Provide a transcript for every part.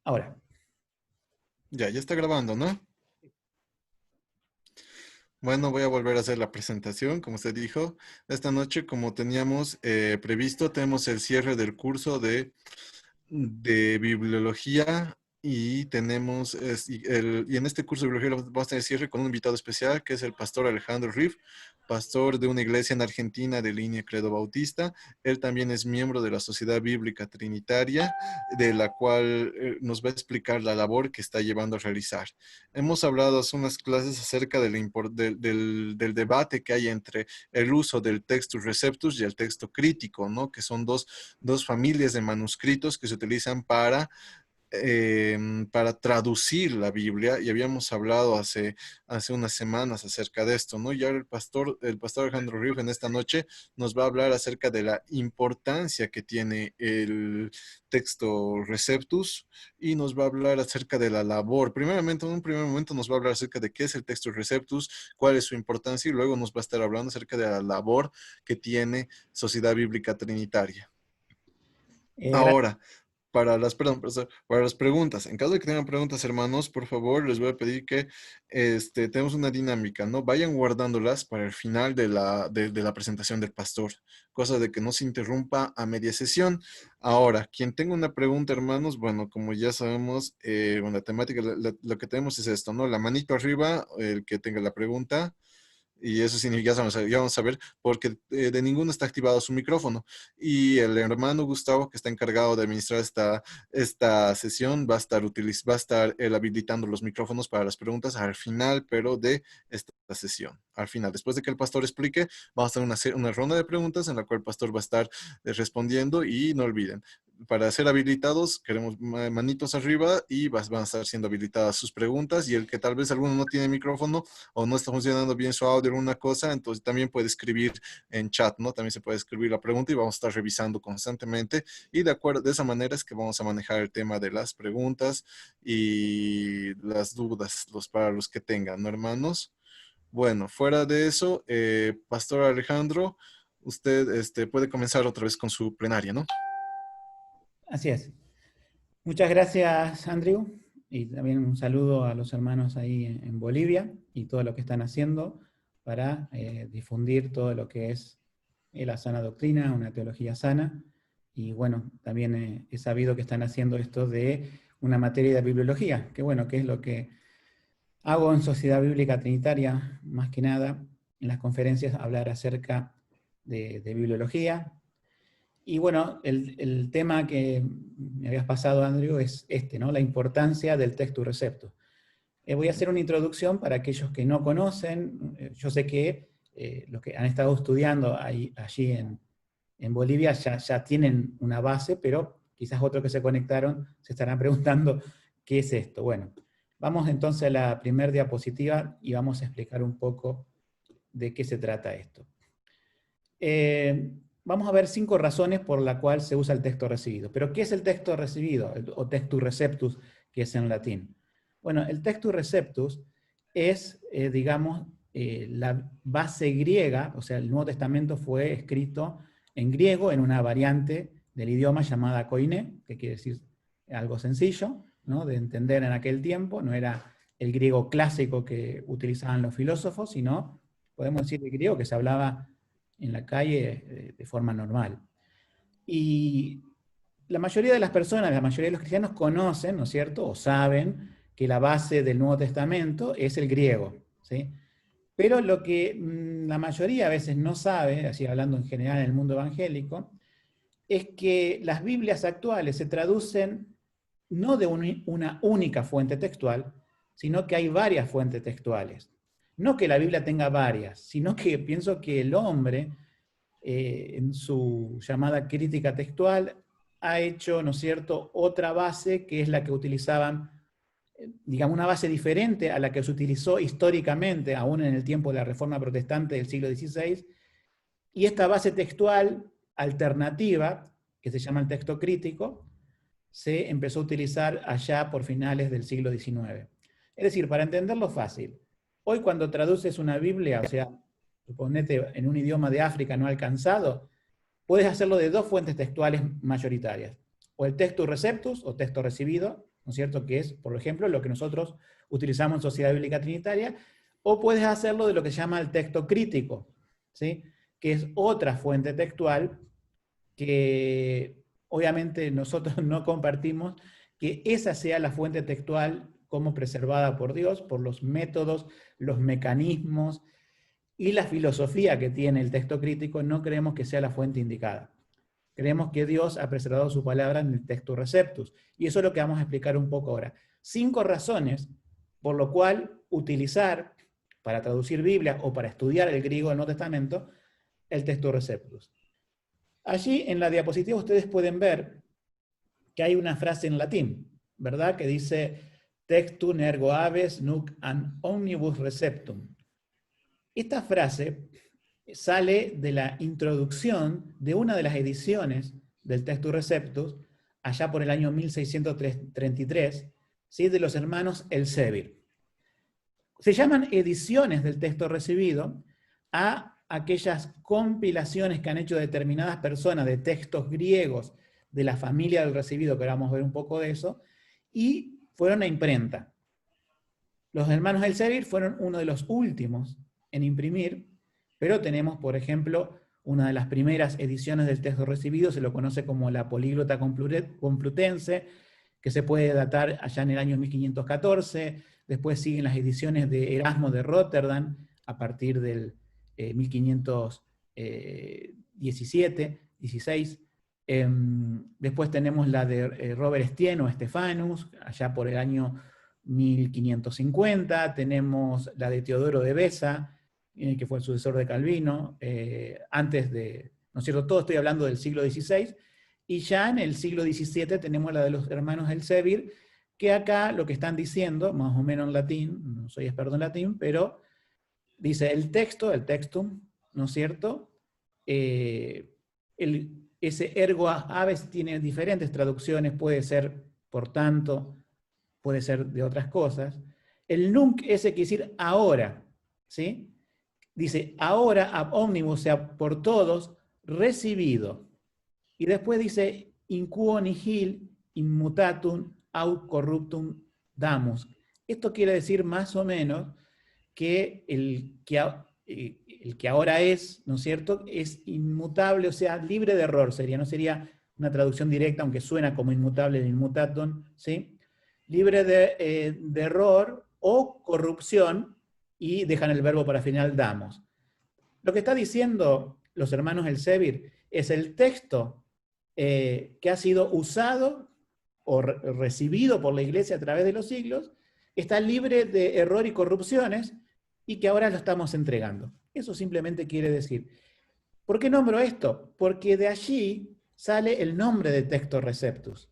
Ahora. Ya está grabando, ¿no? Bueno, voy a volver a hacer la presentación, como usted dijo. Esta noche, como teníamos previsto, tenemos el cierre del curso de bibliología y tenemos, y en este curso de bibliología vamos a tener cierre con un invitado especial, que es el pastor Alejandro Riff, pastor de una iglesia en Argentina de línea Credo Bautista. Él también es miembro de la Sociedad Bíblica Trinitaria, de la cual nos va a explicar la labor que está llevando a realizar. Hemos hablado hace unas clases acerca del debate que hay entre el uso del textus receptus y el texto crítico, ¿no? Que son dos familias de manuscritos que se utilizan para traducir la Biblia, y habíamos hablado hace unas semanas acerca de esto, ¿no? Y ahora el pastor Alejandro Riff en esta noche nos va a hablar acerca de la importancia que tiene el texto Receptus, y nos va a hablar acerca de la labor. Primeramente, en un primer momento nos va a hablar acerca de qué es el texto Receptus, cuál es su importancia, y luego nos va a estar hablando acerca de la labor que tiene Sociedad Bíblica Trinitaria. Gracias. Ahora, perdón, profesor, para las preguntas. En caso de que tengan preguntas, hermanos, por favor, les voy a pedir que tenemos una dinámica, ¿no? Vayan guardándolas para el final de la presentación del pastor, cosa de que no se interrumpa a media sesión. Ahora, quien tenga una pregunta, hermanos, bueno, como ya sabemos, bueno, la temática, lo que tenemos es esto, ¿no? La manito arriba, el que tenga la pregunta. Y eso significa, ya vamos a ver, porque de ninguno está activado su micrófono. Y el hermano Gustavo, que está encargado de administrar esta sesión, va a estar él habilitando los micrófonos para las preguntas al final, pero de esta sesión. Al final, después de que el pastor explique, vamos a tener una ronda de preguntas en la cual el pastor va a estar respondiendo. Y no olviden, para ser habilitados, queremos manitos arriba, y van a estar siendo habilitadas sus preguntas. Y el que tal vez alguno no tiene micrófono o no está funcionando bien su audio o alguna cosa, entonces también puede escribir en chat, ¿no? También se puede escribir la pregunta y vamos a estar revisando constantemente, y de acuerdo, de esa manera es que vamos a manejar el tema de las preguntas y las dudas, para los que tengan, ¿no, hermanos? Bueno, fuera de eso, Pastor Alejandro, usted puede comenzar otra vez con su plenaria, ¿no? Así es. Muchas gracias, Andrew, y también un saludo a los hermanos ahí en Bolivia y todo lo que están haciendo para difundir todo lo que es la sana doctrina, una teología sana. Y bueno, también he sabido que están haciendo esto de una materia de bibliología, que bueno, que es lo que hago en Sociedad Bíblica Trinitaria, más que nada, en las conferencias, hablar acerca de bibliología. Y bueno, el tema que me habías pasado, Andrew, es este, ¿no? La importancia del textus receptus. Voy a hacer una introducción para aquellos que no conocen. Yo sé que los que han estado estudiando allí en Bolivia ya tienen una base, pero quizás otros que se conectaron se estarán preguntando qué es esto. Bueno, vamos entonces a la primera diapositiva y vamos a explicar un poco de qué se trata esto. Vamos a ver 5 razones por las cuales se usa el texto recibido. ¿Pero qué es el texto recibido? O textus receptus, que es en latín. Bueno, el textus receptus es, digamos, la base griega, o sea, el Nuevo Testamento fue escrito en griego, en una variante del idioma llamada koiné, que quiere decir algo sencillo, ¿no?, de entender en aquel tiempo. No era el griego clásico que utilizaban los filósofos, sino, podemos decir, el griego que se hablaba en la calle de forma normal. Y la mayoría de las personas, la mayoría de los cristianos conocen, ¿no es cierto?, o saben que la base del Nuevo Testamento es el griego, ¿sí? Pero lo que la mayoría a veces no sabe, así hablando en general en el mundo evangélico, es que las Biblias actuales se traducen no de una única fuente textual, sino que hay varias fuentes textuales. No que la Biblia tenga varias, sino que pienso que el hombre, en su llamada crítica textual, ha hecho, ¿no es cierto?, otra base que es la que utilizaban, digamos, una base diferente a la que se utilizó históricamente, aún en el tiempo de la Reforma Protestante del siglo XVI, y esta base textual alternativa, que se llama el texto crítico, se empezó a utilizar allá por finales del siglo XIX. Es decir, para entenderlo fácil, hoy cuando traduces una Biblia, o sea, suponete en un idioma de África no alcanzado, puedes hacerlo de 2 fuentes textuales mayoritarias, o el textus receptus, o texto recibido, ¿no es cierto? Que es, por ejemplo, lo que nosotros utilizamos en Sociedad Bíblica Trinitaria, o puedes hacerlo de lo que se llama el texto crítico, ¿sí? Que es otra fuente textual que obviamente nosotros no compartimos, que esa sea la fuente textual como preservada por Dios, por los métodos, los mecanismos y la filosofía que tiene el texto crítico, no creemos que sea la fuente indicada. Creemos que Dios ha preservado su palabra en el texto receptus. Y eso es lo que vamos a explicar un poco ahora. 5 razones por lo cual utilizar para traducir Biblia o para estudiar el griego del Nuevo Testamento el texto receptus. Allí en la diapositiva ustedes pueden ver que hay una frase en latín, ¿verdad? Que dice textum ergo aves nunc an omnibus receptum. Esta frase sale de la introducción de una de las ediciones del Textus Receptus, allá por el año 1633, ¿sí? De los hermanos Elsevier. Se llaman ediciones del texto recibido a aquellas compilaciones que han hecho determinadas personas de textos griegos de la familia del recibido, que ahora vamos a ver un poco de eso, y fueron a imprenta. Los hermanos Elsevier fueron uno de los últimos en imprimir, pero tenemos, por ejemplo, una de las primeras ediciones del texto recibido, se lo conoce como la Políglota Complutense, que se puede datar allá en el año 1514, después siguen las ediciones de Erasmo de Rotterdam, a partir del 1517, 16. Después tenemos la de Robert Estienne o Stephanus, allá por el año 1550, tenemos la de Teodoro de Beza, que fue el sucesor de Calvino, antes de, ¿no es cierto? Todo estoy hablando del siglo XVI, y ya en el siglo XVII tenemos la de los hermanos Elsevier, que acá lo que están diciendo, más o menos en latín, no soy experto en latín, pero dice el texto, el textum, ¿no es cierto? Ese ergo aves tiene diferentes traducciones, puede ser por tanto, puede ser de otras cosas. El nunc, ese quiere decir ahora, ¿sí? Dice, ahora ab omnibus, o sea, por todos, recibido. Y después dice, in quo nihil immutatum au corruptum damus. Esto quiere decir más o menos que el que ahora es, ¿no es cierto?, es inmutable, o sea, libre de error sería, no sería una traducción directa, aunque suena como inmutable el immutatum, ¿sí? Libre de error o corrupción, y dejan el verbo para final, damos. Lo que está diciendo los hermanos Elsevier es el texto que ha sido usado o recibido por la iglesia a través de los siglos, está libre de error y corrupciones, y que ahora lo estamos entregando. Eso simplemente quiere decir. ¿Por qué nombro esto? Porque de allí sale el nombre de texto receptus.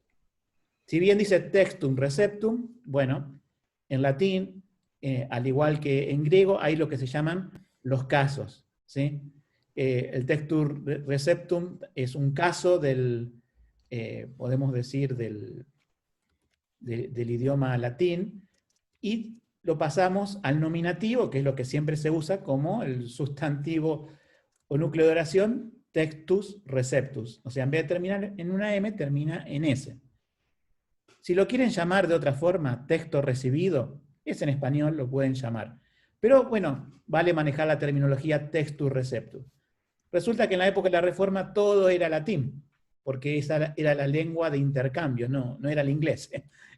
Si bien dice textum receptum, bueno, en latín, al igual que en griego, hay lo que se llaman los casos, ¿sí? El textum receptum es un caso del, podemos decir, del idioma latín, y lo pasamos al nominativo, que es lo que siempre se usa como el sustantivo o núcleo de oración, textus receptus. O sea, en vez de terminar en una M, termina en S. Si lo quieren llamar de otra forma, texto recibido, es en español, lo pueden llamar. Pero bueno, vale manejar la terminología textus receptus. Resulta que en la época de la Reforma todo era latín, porque esa era la lengua de intercambio, no era el inglés,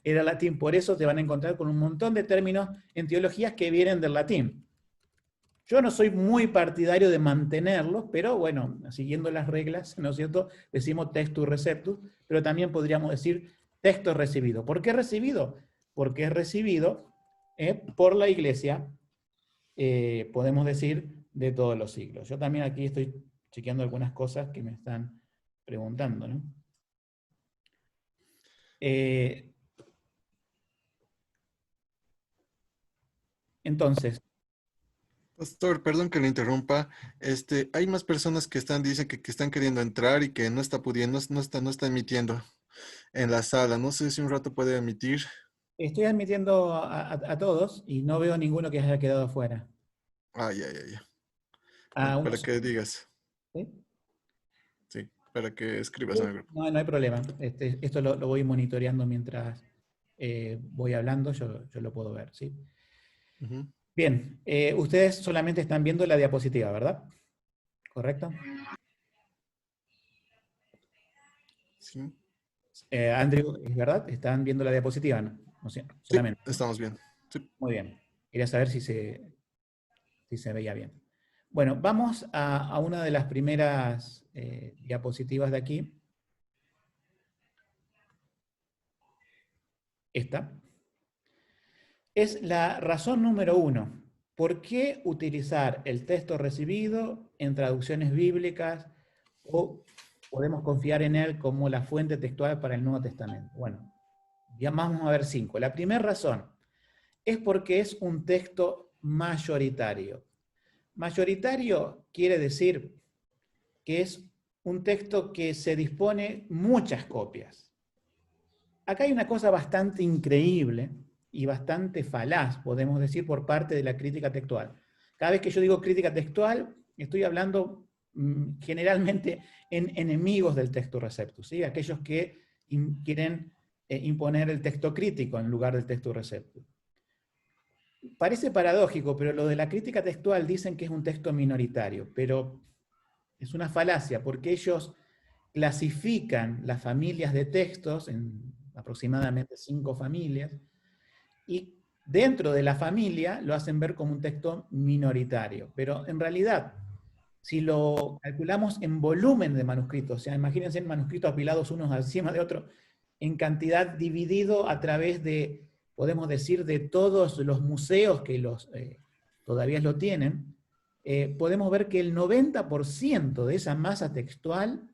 era latín. Por eso te van a encontrar con un montón de términos en teologías que vienen del latín. Yo no soy muy partidario de mantenerlos, pero bueno, siguiendo las reglas, ¿no es cierto? Decimos textus receptus, pero también podríamos decir texto recibido. ¿Por qué recibido? Porque es recibido por la iglesia, podemos decir, de todos los siglos. Yo también aquí estoy chequeando algunas cosas que me están preguntando, ¿no? Entonces, Pastor, perdón que le interrumpa. Hay más personas que dicen que están queriendo entrar y que no está pudiendo, no está emitiendo en la sala. No sé si un rato puede emitir. estoy admitiendo a todos y no veo ninguno que haya quedado afuera. Ay, ay, ay. A Para unos, que digas. ¿sí? Sí, para que escribas en Sí, el grupo. no hay problema. Esto lo voy monitoreando mientras voy hablando, yo lo puedo ver, ¿sí? Ujú. Bien, ustedes solamente están viendo la diapositiva, ¿verdad? ¿Correcto? Sí, Andrew, ¿es verdad? ¿Están viendo la diapositiva? No, no sé, sí, solamente. estamos bien. Sí. Muy bien. Quería saber si se veía bien. Bueno, vamos a una de las primeras diapositivas de aquí. Esta. Es la razón número 1. ¿Por qué utilizar el texto recibido en traducciones bíblicas o podemos confiar en él como la fuente textual para el Nuevo Testamento? Bueno, ya vamos a ver 5. La primera razón es porque es un texto mayoritario. Mayoritario quiere decir que es un texto que se dispone muchas copias. Acá hay una cosa bastante increíble y bastante falaz, podemos decir, por parte de la crítica textual. Cada vez que yo digo crítica textual, estoy hablando generalmente en enemigos del texto receptus, ¿sí? Aquellos que quieren imponer el texto crítico en lugar del texto receptus. Parece paradójico, pero lo de la crítica textual dicen que es un texto minoritario, pero es una falacia, porque ellos clasifican las familias de textos en aproximadamente 5 familias, y dentro de la familia lo hacen ver como un texto minoritario. Pero en realidad, si lo calculamos en volumen de manuscritos, o sea, imagínense manuscritos apilados unos encima de otros, en cantidad dividido a través de, podemos decir, de todos los museos que todavía lo tienen, podemos ver que el 90% de esa masa textual,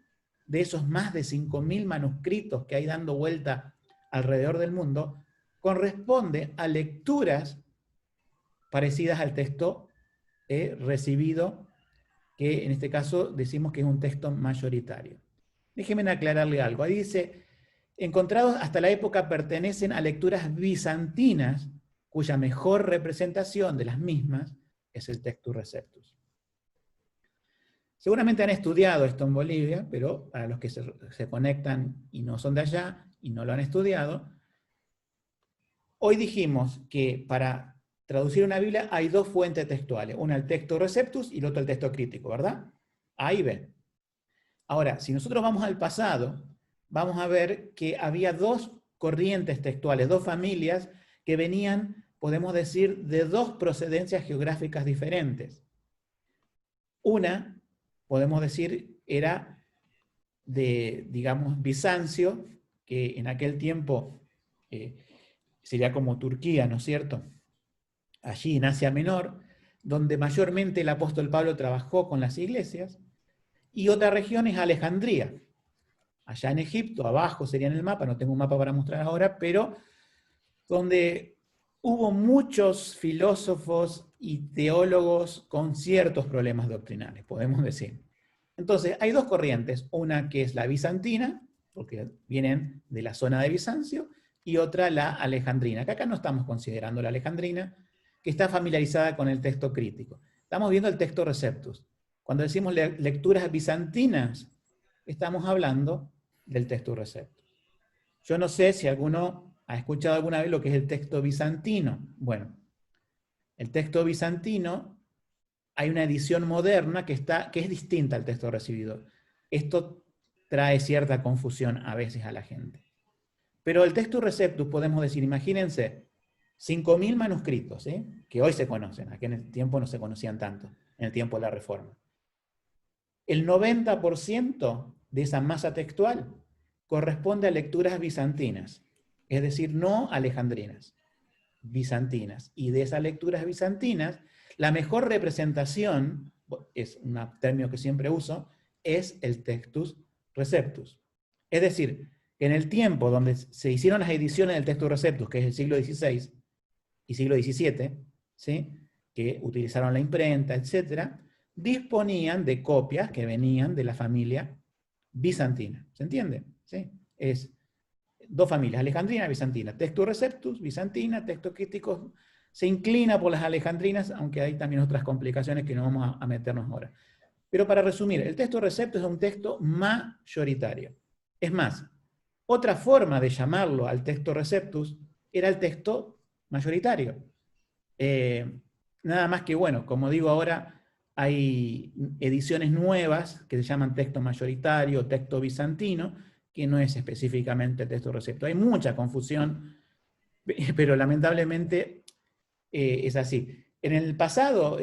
de esos más de 5.000 manuscritos que hay dando vuelta alrededor del mundo, corresponde a lecturas parecidas al texto recibido, que en este caso decimos que es un texto mayoritario. Déjenme aclararle algo. Ahí dice, encontrados hasta la época pertenecen a lecturas bizantinas, cuya mejor representación de las mismas es el Textus Receptus. Seguramente han estudiado esto en Bolivia, pero para los que se conectan y no son de allá y no lo han estudiado, hoy dijimos que para traducir una Biblia hay dos fuentes textuales, una el Textus Receptus y la otra el texto crítico, ¿verdad? A y B. Ahora, si nosotros vamos al pasado, vamos a ver que había dos corrientes textuales, dos familias que venían, podemos decir, de dos procedencias geográficas diferentes. Una, podemos decir, era de, digamos, Bizancio, que en aquel tiempo sería como Turquía, ¿no es cierto? Allí en Asia Menor, donde mayormente el apóstol Pablo trabajó con las iglesias, y otra región es Alejandría, allá en Egipto, abajo sería en el mapa, no tengo un mapa para mostrar ahora, pero donde hubo muchos filósofos y teólogos con ciertos problemas doctrinales, podemos decir. Entonces, hay dos corrientes, una que es la bizantina, porque vienen de la zona de Bizancio, y otra la alejandrina, que acá no estamos considerando la alejandrina, que está familiarizada con el texto crítico. Estamos viendo el texto receptus. Cuando decimos lecturas bizantinas, estamos hablando del texto receptus. Yo no sé si alguno ha escuchado alguna vez lo que es el texto bizantino. Bueno, el texto bizantino, hay una edición moderna que es distinta al texto recibido. Esto trae cierta confusión a veces a la gente. Pero el texto receptus, podemos decir, imagínense, 5.000 manuscritos, ¿eh? Que hoy se conocen, aquí en el tiempo no se conocían tanto, en el tiempo de la Reforma. El 90% de esa masa textual corresponde a lecturas bizantinas, es decir, no alejandrinas, bizantinas. Y de esas lecturas bizantinas, la mejor representación, es un término que siempre uso, es el Textus Receptus. Es decir, que en el tiempo donde se hicieron las ediciones del Textus Receptus, que es el siglo XVI y siglo XVII, ¿sí? Que utilizaron la imprenta, etc., disponían de copias que venían de la familia bizantina. ¿Se entiende? ¿Sí? Es dos familias, alejandrina y bizantina. Textus Receptus, bizantina, texto crítico, se inclina por las alejandrinas, aunque hay también otras complicaciones que no vamos a meternos ahora. Pero para resumir, el texto Receptus es un texto mayoritario. Es más, otra forma de llamarlo al texto Receptus era el texto mayoritario. Nada más que, bueno, como digo ahora, hay ediciones nuevas que se llaman texto mayoritario, texto bizantino, que no es específicamente el texto recepto. Hay mucha confusión, pero lamentablemente es así. En el pasado,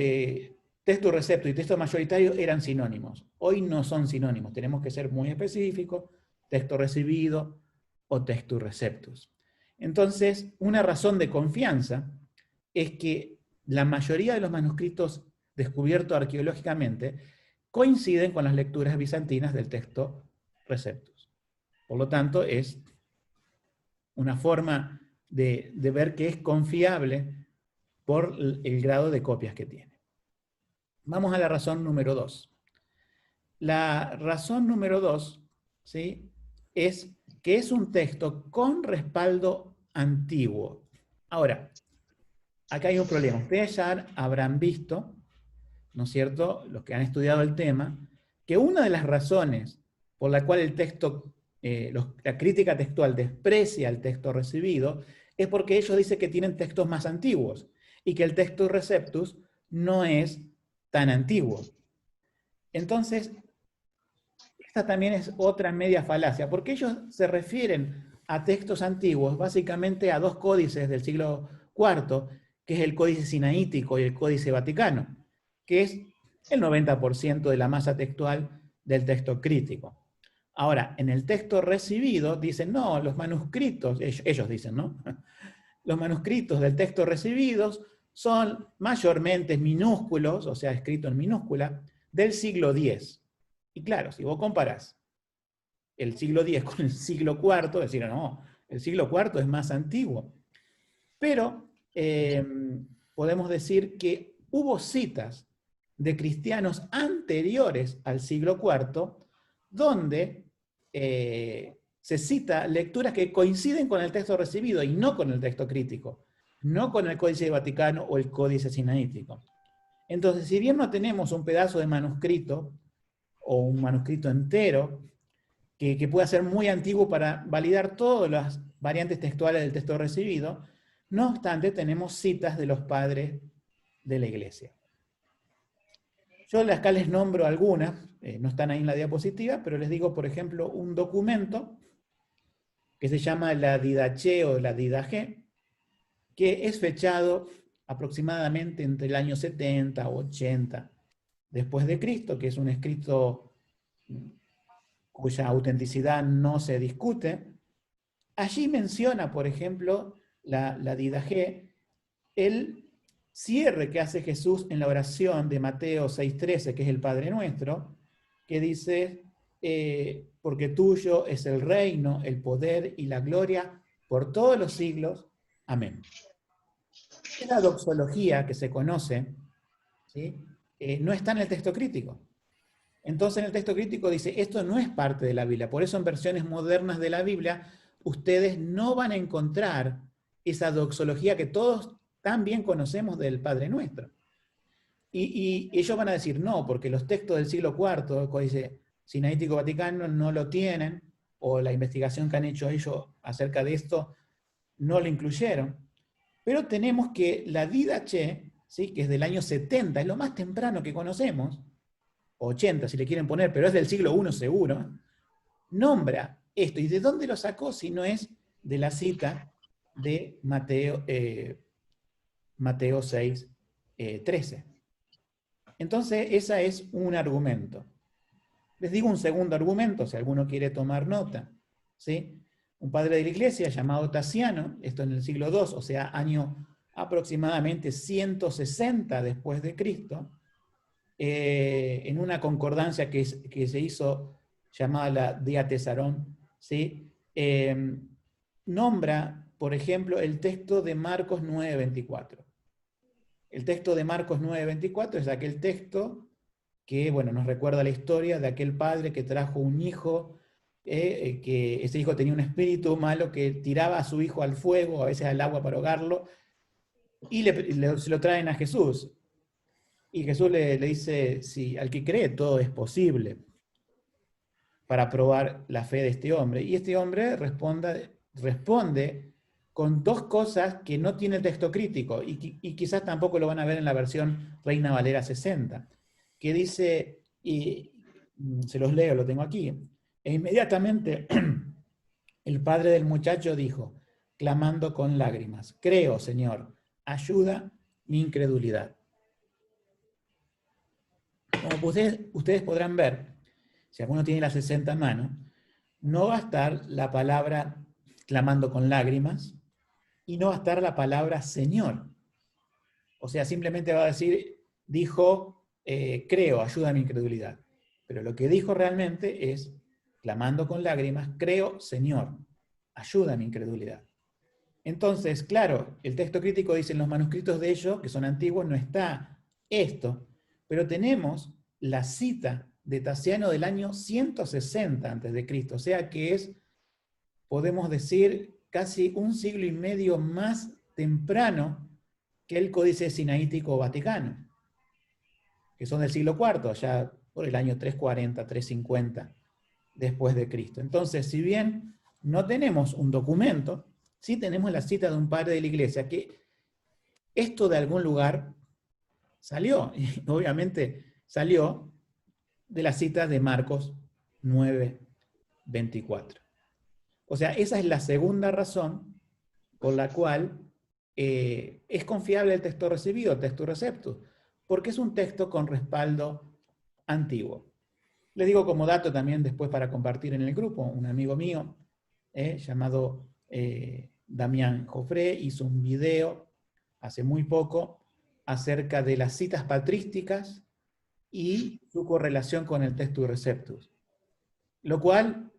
texto recepto y texto mayoritario eran sinónimos. Hoy no son sinónimos, tenemos que ser muy específicos, texto recibido o texto receptus. Entonces, una razón de confianza es que la mayoría de los manuscritos descubiertos arqueológicamente coinciden con las lecturas bizantinas del texto receptus. Por lo tanto, es una forma de ver que es confiable por el grado de copias que tiene. Vamos a la razón número 2. La razón número 2, ¿sí?, es que es un texto con respaldo antiguo. Ahora, acá hay un problema. Ustedes ya habrán visto, ¿no es cierto?, los que han estudiado el tema, que una de las razones por la cual el texto, la crítica textual desprecia el texto recibido es porque ellos dicen que tienen textos más antiguos y que el texto receptus no es tan antiguo. Entonces, esta también es otra media falacia, porque ellos se refieren a textos antiguos, básicamente a dos códices del siglo IV, que es el Códice Sinaítico y el Códice Vaticano, que es el 90% de la masa textual del texto crítico. Ahora, en el texto recibido dicen, no, los manuscritos, ellos dicen, ¿no? Los manuscritos del texto recibidos son mayormente minúsculos, o sea, escrito en minúscula, del siglo X. Y claro, si vos comparás el siglo X con el siglo IV, decir, no, el siglo IV es más antiguo. Pero podemos decir que hubo citas de cristianos anteriores al siglo IV donde se cita lecturas que coinciden con el texto recibido y no con el texto crítico, no con el Códice Vaticano o el Códice Sinaítico. Entonces, si bien no tenemos un pedazo de manuscrito o un manuscrito entero que pueda ser muy antiguo para validar todas las variantes textuales del texto recibido, no obstante tenemos citas de los padres de la Iglesia. Yo acá les nombro algunas, no están ahí en la diapositiva, pero les digo, por ejemplo, un documento que se llama la Didache o la Didache, que es fechado aproximadamente entre el año 70 o 80 después de Cristo, que es un escrito cuya autenticidad no se discute. Allí menciona, por ejemplo, la Didache, el cierre que hace Jesús en la oración de Mateo 6:13, que es el Padre Nuestro, que dice, porque tuyo es el reino, el poder y la gloria por todos los siglos. Amén. Esta doxología que se conoce, ¿sí?, no está en el texto crítico. Entonces en el texto crítico dice, esto no es parte de la Biblia. Por eso en versiones modernas de la Biblia, ustedes no van a encontrar esa doxología que todos tan bien conocemos del Padre Nuestro. Y ellos van a decir, no, porque los textos del siglo IV, el Códice Sinaítico Vaticano, no lo tienen, o la investigación que han hecho ellos acerca de esto no lo incluyeron. Pero tenemos que la Didache, ¿sí?, que es del año 70, es lo más temprano que conocemos, 80 si le quieren poner, pero es del siglo I seguro, nombra esto. ¿Y de dónde lo sacó si no es de la cita de Mateo 6, 13? Entonces, ese es un argumento. Les digo un segundo argumento, si alguno quiere tomar nota, ¿sí? Un padre de la iglesia llamado Tasiano, esto en el siglo II, o sea, año aproximadamente 160 después de Cristo, en una concordancia que se hizo llamada la Diatesarón, ¿sí?, nombra, por ejemplo, el texto de Marcos 9:24. El texto de Marcos 9:24 es aquel texto que, bueno, nos recuerda la historia de aquel padre que trajo un hijo, que ese hijo tenía un espíritu malo que tiraba a su hijo al fuego, a veces al agua para ahogarlo, y se lo traen a Jesús. Y Jesús le dice, sí, al que cree todo es posible, para probar la fe de este hombre. Y este hombre responde con dos cosas que no tiene el texto crítico, y quizás tampoco lo van a ver en la versión Reina Valera 60, que dice, y se los leo, lo tengo aquí, e inmediatamente el padre del muchacho dijo, clamando con lágrimas, creo, Señor, ayuda mi incredulidad. Como ustedes podrán ver, si alguno tiene la 60 en mano, no va a estar la palabra clamando con lágrimas y no va a estar la palabra Señor. O sea, simplemente va a decir, dijo, creo, ayuda a mi incredulidad. Pero lo que dijo realmente es, clamando con lágrimas, creo, Señor, ayuda a mi incredulidad. Entonces, claro, el texto crítico dice, en los manuscritos de ellos, que son antiguos, no está esto, pero tenemos la cita de Tasiano del año 160 a.C., o sea que es, podemos decir, casi un siglo y medio más temprano que el Códice Sinaítico Vaticano, que son del siglo IV, ya por el año 340, 350 después de Cristo. Entonces, si bien no tenemos un documento, sí tenemos la cita de un padre de la iglesia, que esto de algún lugar salió, y obviamente salió de la cita de Marcos 9:24. O sea, esa es la segunda razón por la cual es confiable el texto recibido, el texto receptus, porque es un texto con respaldo antiguo. Les digo como dato también después para compartir en el grupo, un amigo mío llamado Damián Jofré hizo un video hace muy poco acerca de las citas patrísticas y su correlación con el textus receptus, lo cual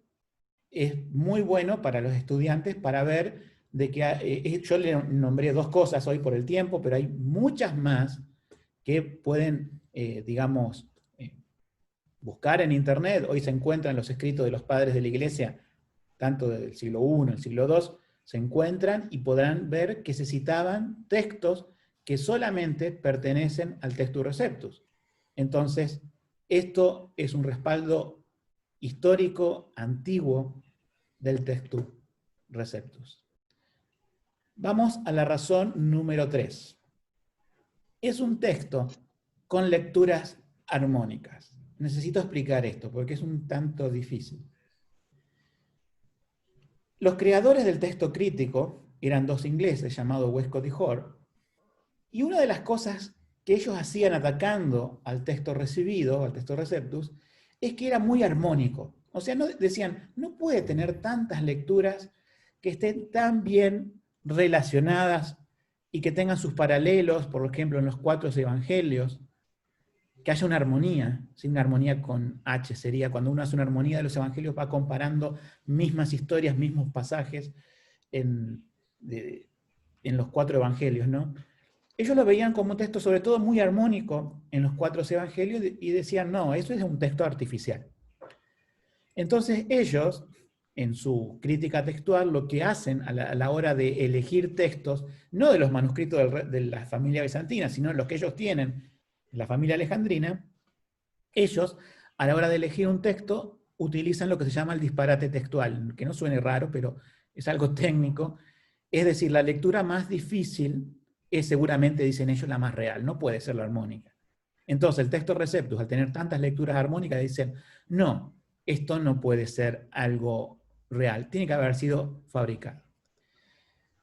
es muy bueno para los estudiantes para ver de que yo le nombré dos cosas hoy por el tiempo, pero hay muchas más que pueden, digamos, buscar en internet. Hoy se encuentran los escritos de los padres de la iglesia, tanto del siglo I, el siglo II, se encuentran y podrán ver que se citaban textos que solamente pertenecen al textus receptus. Entonces, esto es un respaldo histórico antiguo del textus receptus. Vamos a la razón número 3. Es un texto con lecturas armónicas. Necesito explicar esto porque es un tanto difícil. Los creadores del texto crítico eran dos ingleses llamados Westcott y Hort, y una de las cosas que ellos hacían atacando al texto recibido, al texto receptus, es que era muy armónico. O sea, decían, no puede tener tantas lecturas que estén tan bien relacionadas y que tengan sus paralelos, por ejemplo, en los 4 evangelios, que haya una armonía, ¿sí? Una armonía con H sería cuando uno hace una armonía de los evangelios, va comparando mismas historias, mismos pasajes en los 4 evangelios, ¿no? Ellos lo veían como un texto sobre todo muy armónico en los 4 evangelios y decían, no, eso es un texto artificial. Entonces ellos, en su crítica textual, lo que hacen a la hora de elegir textos, no de los manuscritos de la familia bizantina, sino los que ellos tienen en la familia alejandrina, ellos, a la hora de elegir un texto, utilizan lo que se llama el disparate textual, que no suene raro, pero es algo técnico. Es decir, la lectura más difícil es seguramente, dicen ellos, la más real, no puede ser la armónica. Entonces, el texto receptus, al tener tantas lecturas armónicas, dicen, no, esto no puede ser algo real, tiene que haber sido fabricado.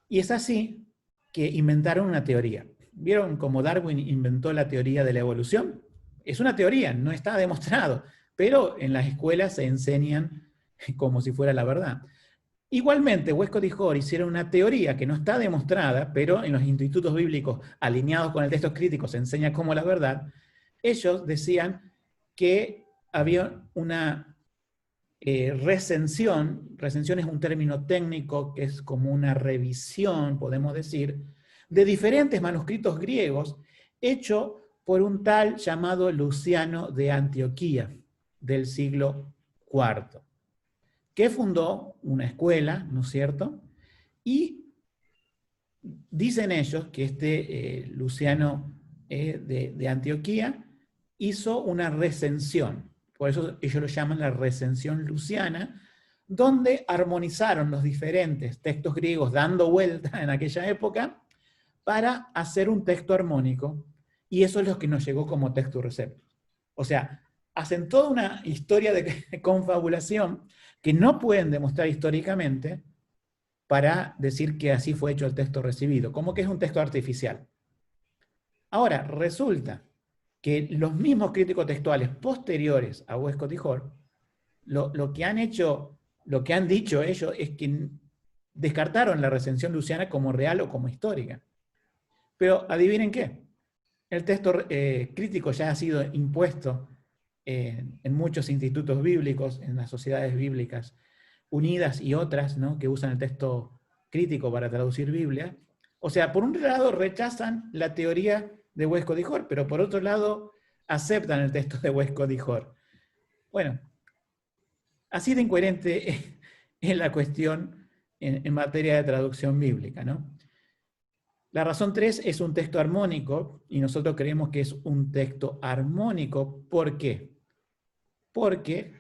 Y es así que inventaron una teoría. ¿Vieron cómo Darwin inventó la teoría de la evolución? Es una teoría, no está demostrado, pero en las escuelas se enseñan como si fuera la verdad. Igualmente, Westcott y Hort hicieron una teoría que no está demostrada, pero en los institutos bíblicos alineados con el texto crítico se enseña como la verdad. Ellos decían que había una recensión. Recensión es un término técnico que es como una revisión, podemos decir, de diferentes manuscritos griegos hecho por un tal llamado Luciano de Antioquía del siglo IV, que fundó una escuela, ¿no es cierto? Y dicen ellos que este Luciano de Antioquía hizo una recensión, por eso ellos lo llaman la recensión luciana, donde armonizaron los diferentes textos griegos dando vuelta en aquella época para hacer un texto armónico, y eso es lo que nos llegó como Textus Receptus. O sea, hacen toda una historia de confabulación que no pueden demostrar históricamente para decir que así fue hecho el texto recibido, como que es un texto artificial. Ahora, resulta que los mismos críticos textuales posteriores a Westcott y Hort, lo que han hecho, lo que han dicho ellos es que descartaron la recensión luciana como real o como histórica. Pero adivinen qué, el texto crítico ya ha sido impuesto en muchos institutos bíblicos, en las sociedades bíblicas unidas y otras, ¿no?, que usan el texto crítico para traducir Biblia. O sea, por un lado rechazan la teoría de Westcott y Hort, pero por otro lado aceptan el texto de Westcott y Hort. Bueno, así de incoherente es la cuestión en materia de traducción bíblica, ¿no? La razón 3 es un texto armónico, y nosotros creemos que es un texto armónico. ¿Por qué? Porque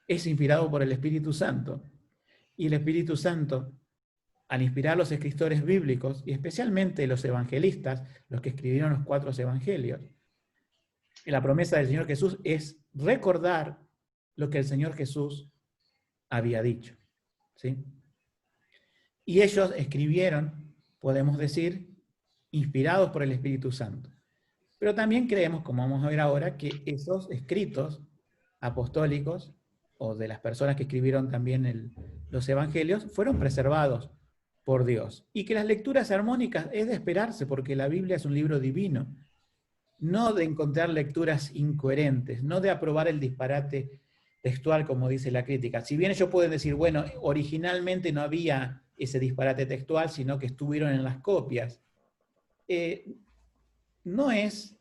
es inspirado por el Espíritu Santo. Y el Espíritu Santo, al inspirar a los escritores bíblicos, y especialmente los evangelistas, los que escribieron los 4 evangelios, la promesa del Señor Jesús es recordar lo que el Señor Jesús había dicho, ¿sí? Y ellos escribieron, podemos decir, inspirados por el Espíritu Santo. Pero también creemos, como vamos a ver ahora, que esos escritos apostólicos, o de las personas que escribieron también los evangelios, fueron preservados por Dios. Y que las lecturas armónicas es de esperarse, porque la Biblia es un libro divino. No de encontrar lecturas incoherentes, no de aprobar el disparate textual, como dice la crítica. Si bien ellos pueden decir, bueno, originalmente no había ese disparate textual, sino que estuvieron en las copias. No es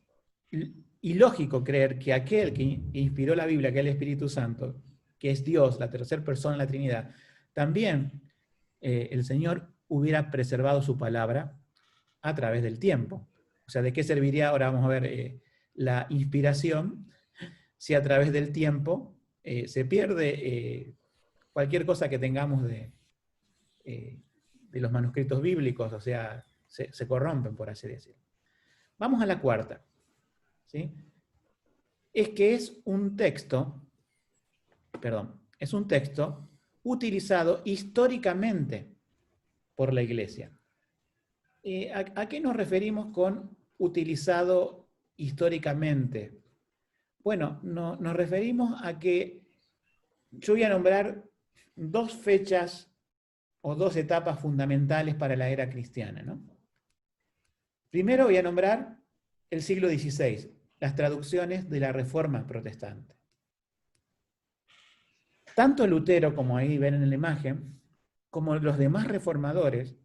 ilógico creer que aquel que inspiró la Biblia, que es el Espíritu Santo, que es Dios, la tercera persona en la Trinidad, también el Señor hubiera preservado su palabra a través del tiempo. O sea, ¿de qué serviría, ahora vamos a ver, la inspiración si a través del tiempo se pierde cualquier cosa que tengamos de los manuscritos bíblicos? O sea, se corrompen, por así decirlo. Vamos a la cuarta, ¿sí? Es que es un texto utilizado históricamente por la Iglesia. ¿A qué nos referimos con utilizado históricamente? Bueno, nos referimos a que yo voy a nombrar 2 fechas o 2 etapas fundamentales para la era cristiana, ¿no? Primero voy a nombrar el siglo XVI, las traducciones de la Reforma protestante. Tanto Lutero, como ahí ven en la imagen, como los demás reformadores,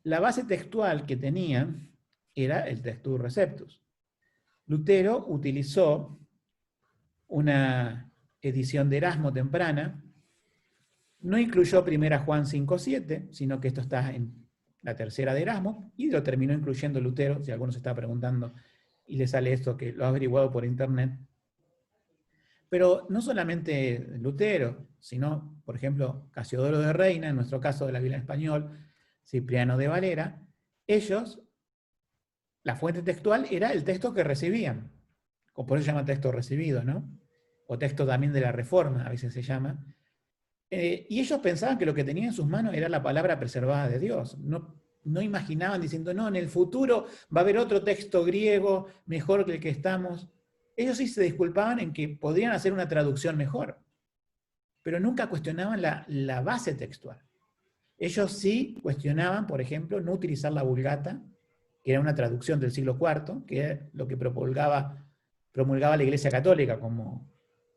la base textual que tenían era el Textus Receptus. Lutero utilizó una edición de Erasmo temprana, no incluyó primera Juan 5:7, sino que esto está en la tercera de Erasmo, y lo terminó incluyendo Lutero, si alguno se está preguntando y le sale esto que lo ha averiguado por internet. Pero no solamente Lutero, sino, por ejemplo, Casiodoro de Reina, en nuestro caso de la Biblia en español, Cipriano de Valera, ellos, la fuente textual era el texto que recibían, por eso se llama texto recibido, ¿no? O texto también de la Reforma, a veces se llama. Y ellos pensaban que lo que tenían en sus manos era la palabra preservada de Dios. No imaginaban diciendo, no, en el futuro va a haber otro texto griego mejor que el que estamos. Ellos sí se disculpaban en que podrían hacer una traducción mejor, pero nunca cuestionaban la base textual. Ellos sí cuestionaban, por ejemplo, no utilizar la Vulgata, que era una traducción del siglo IV, que es lo que promulgaba la Iglesia Católica como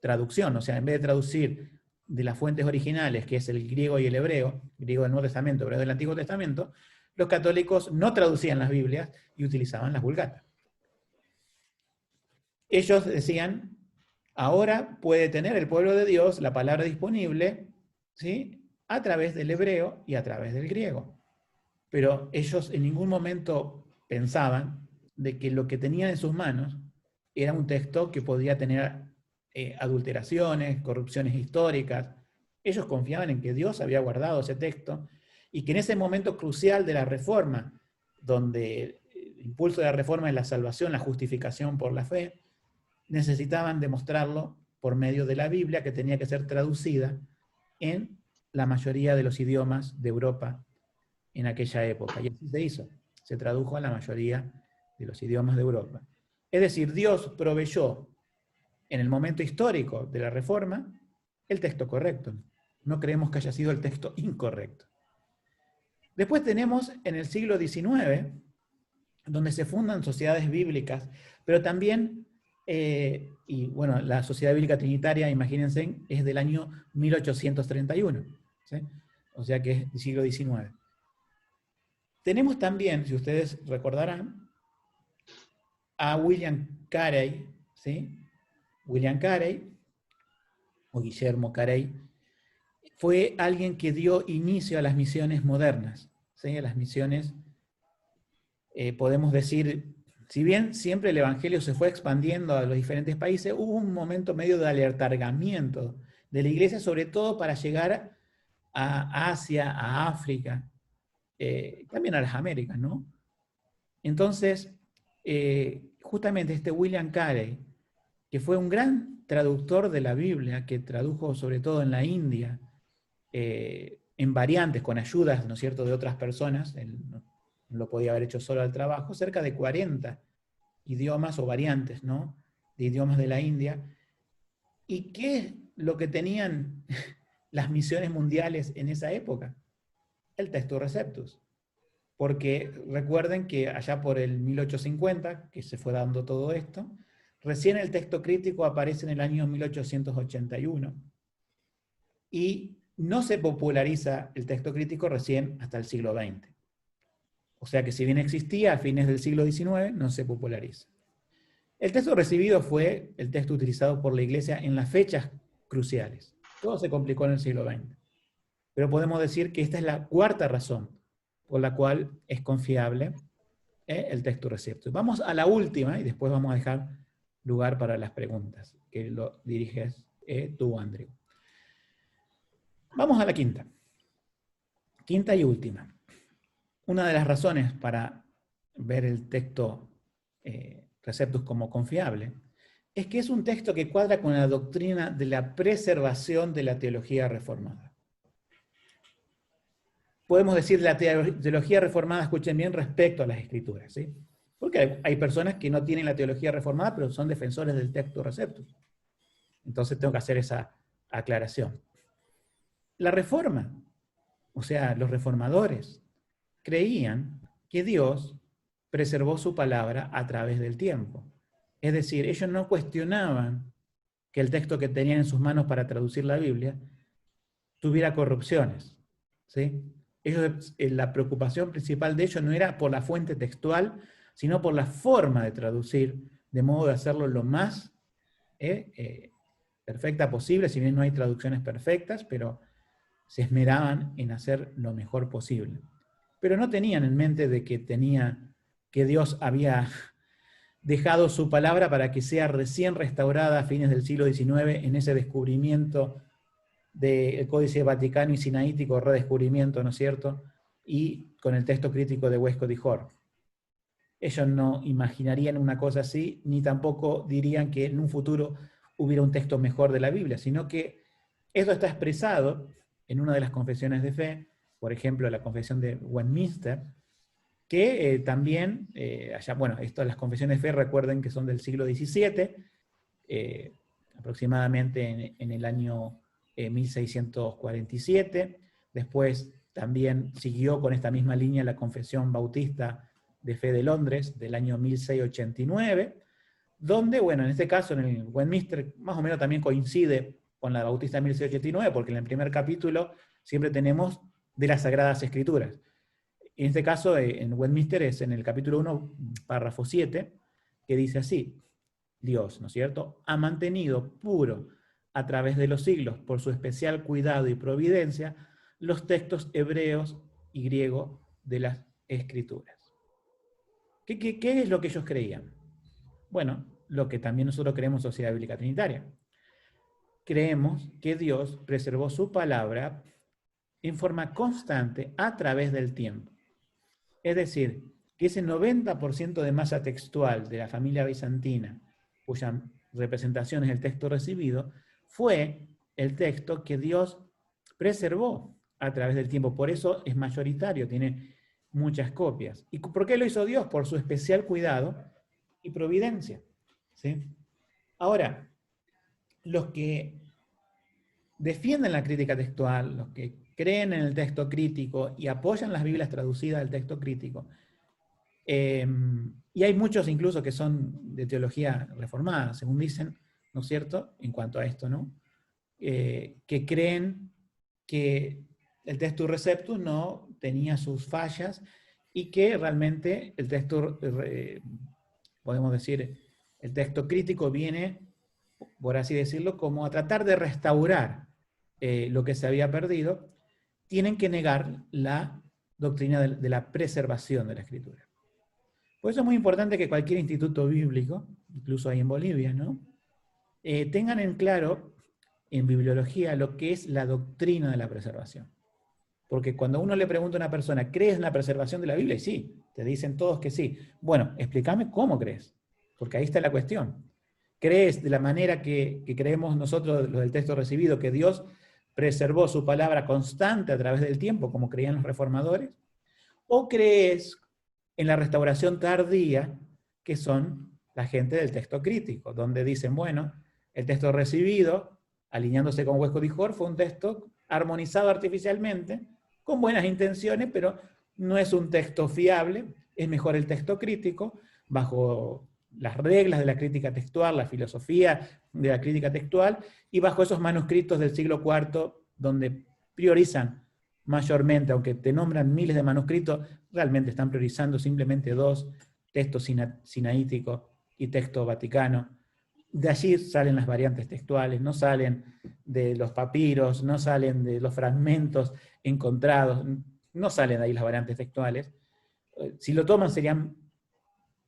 traducción. O sea, en vez de traducir de las fuentes originales, que es el griego y el hebreo, griego del Nuevo Testamento, hebreo del Antiguo Testamento, los católicos no traducían las Biblias y utilizaban las Vulgatas. Ellos decían, ahora puede tener el pueblo de Dios la palabra disponible, ¿sí?, a través del hebreo y a través del griego. Pero ellos en ningún momento pensaban de que lo que tenían en sus manos era un texto que podía tener adulteraciones, corrupciones históricas, Ellos confiaban en que Dios había guardado ese texto y que en ese momento crucial de la reforma, donde el impulso de la reforma es la salvación, la justificación por la fe, necesitaban demostrarlo por medio de la Biblia, que tenía que ser traducida en la mayoría de los idiomas de Europa en aquella época. Y así se hizo. Se tradujo a la mayoría de los idiomas de Europa. Es decir, Dios proveyó en el momento histórico de la Reforma el texto correcto. No creemos que haya sido el texto incorrecto. Después tenemos en el siglo XIX, donde se fundan sociedades bíblicas, pero también, y bueno, la Sociedad Bíblica Trinitaria, imagínense, es del año 1831, ¿sí? O sea que es del siglo XIX. Tenemos también, si ustedes recordarán, a William Carey, ¿sí? William Carey, o Guillermo Carey, fue alguien que dio inicio a las misiones modernas, ¿sí? A las misiones, podemos decir, si bien siempre el Evangelio se fue expandiendo a los diferentes países, hubo un momento medio de aletargamiento de la iglesia, sobre todo para llegar a Asia, a África, también a las Américas, ¿no? Entonces, justamente este William Carey, que fue un gran traductor de la Biblia, que tradujo sobre todo en la India, en variantes, con ayudas, ¿no es cierto?, de otras personas, él no lo podía haber hecho solo al trabajo, cerca de 40 idiomas o variantes, ¿no?, de idiomas de la India. ¿Y qué es lo que tenían las misiones mundiales en esa época? El Textus Receptus. Porque recuerden que allá por el 1850, que se fue dando todo esto, recién el texto crítico aparece en el año 1881 y no se populariza el texto crítico recién hasta el siglo XX. O sea que si bien existía a fines del siglo XIX, no se populariza. El texto recibido fue el texto utilizado por la Iglesia en las fechas cruciales. Todo se complicó en el siglo XX. Pero podemos decir que esta es la cuarta razón por la cual es confiable el Textus Receptus. Vamos a la última y después vamos a dejar lugar para las preguntas, que lo diriges tú, Andrew. Vamos a la quinta. Quinta y última. Una de las razones para ver el texto Receptus como confiable es que es un texto que cuadra con la doctrina de la preservación de la teología reformada. Podemos decir la teología reformada, escuchen bien, respecto a las escrituras, ¿sí? Porque hay personas que no tienen la teología reformada, pero son defensores del Textus Receptus. Entonces tengo que hacer esa aclaración. La reforma, o sea, los reformadores, creían que Dios preservó su palabra a través del tiempo. Es decir, ellos no cuestionaban que el texto que tenían en sus manos para traducir la Biblia tuviera corrupciones, ¿sí? Ellos, la preocupación principal de ellos no era por la fuente textual, sino por la forma de traducir, de modo de hacerlo lo más perfecta posible, si bien no hay traducciones perfectas, pero se esmeraban en hacer lo mejor posible. Pero no tenían en mente de que Dios había dejado su palabra para que sea recién restaurada a fines del siglo XIX en ese descubrimiento del Códice Vaticano y Sinaítico, redescubrimiento, ¿no es cierto? Y con el texto crítico de Westcott y Hort. Ellos no imaginarían una cosa así, ni tampoco dirían que en un futuro hubiera un texto mejor de la Biblia, sino que eso está expresado en una de las confesiones de fe, por ejemplo, la confesión de Westminster, que también, allá, bueno, las confesiones de fe recuerden que son del siglo XVII, aproximadamente en el año 1647, después también siguió con esta misma línea la Confesión Bautista de Fe de Londres del año 1689, donde, bueno, en este caso en el Westminster más o menos también coincide con la Bautista de 1689, porque en el primer capítulo siempre tenemos de las Sagradas Escrituras. En este caso, en Westminster es en el capítulo 1, párrafo 7, que dice así: Dios, ¿no es cierto?, ha mantenido puro a través de los siglos, por su especial cuidado y providencia, los textos hebreos y griego de las Escrituras. ¿Qué es lo que ellos creían? Bueno, lo que también nosotros creemos en Sociedad Bíblica Trinitaria. creemos que Dios preservó su palabra en forma constante a través del tiempo. Es decir, que ese 90% de masa textual de la familia bizantina, cuya representación es el texto recibido, fue el texto que Dios preservó a través del tiempo. Por eso es mayoritario, tiene muchas copias. ¿Y por qué lo hizo Dios? Por su especial cuidado y providencia. ¿Sí? Ahora, los que defienden la crítica textual, los que creen en el texto crítico y apoyan las Biblias traducidas al texto crítico, y hay muchos incluso que son de teología reformada, según dicen, ¿no es cierto?, en cuanto a esto, ¿no? Que creen que el textus receptus no tenía sus fallas y que realmente el texto, podemos decir, el texto crítico viene, por así decirlo, como a tratar de restaurar lo que se había perdido. Tienen que negar la doctrina de la preservación de la escritura. Por eso es muy importante que cualquier instituto bíblico, incluso ahí en Bolivia, ¿no?, tengan en claro en bibliología lo que es la doctrina de la preservación. Porque cuando uno le pregunta a una persona, ¿crees en la preservación de la Biblia? Y sí, te dicen todos que sí. Bueno, explícame cómo crees, porque ahí está la cuestión. ¿Crees de la manera que creemos nosotros, los del texto recibido, que Dios preservó su palabra constante a través del tiempo, como creían los reformadores? ¿O crees en la restauración tardía, que son la gente del texto crítico, donde dicen, bueno, el texto recibido, alineándose con Westcott y Hort, fue un texto armonizado artificialmente, con buenas intenciones, pero no es un texto fiable, es mejor el texto crítico, bajo las reglas de la crítica textual, la filosofía de la crítica textual, y bajo esos manuscritos del siglo IV, donde priorizan mayormente, aunque te nombran miles de manuscritos, realmente están priorizando simplemente dos, texto sinaítico y texto vaticano. De allí salen las variantes textuales, no salen de los papiros, no salen de los fragmentos encontrados, no salen de ahí las variantes textuales. Si lo toman serían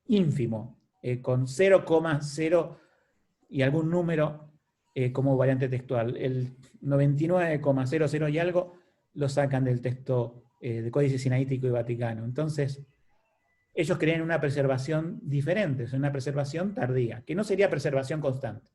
ínfimo, con 0,0 y algún número como variante textual. El 99,00 y algo lo sacan del texto de Códice Sinaítico y Vaticano. Entonces, ellos creen en una preservación diferente, es una preservación tardía, que no sería preservación constante.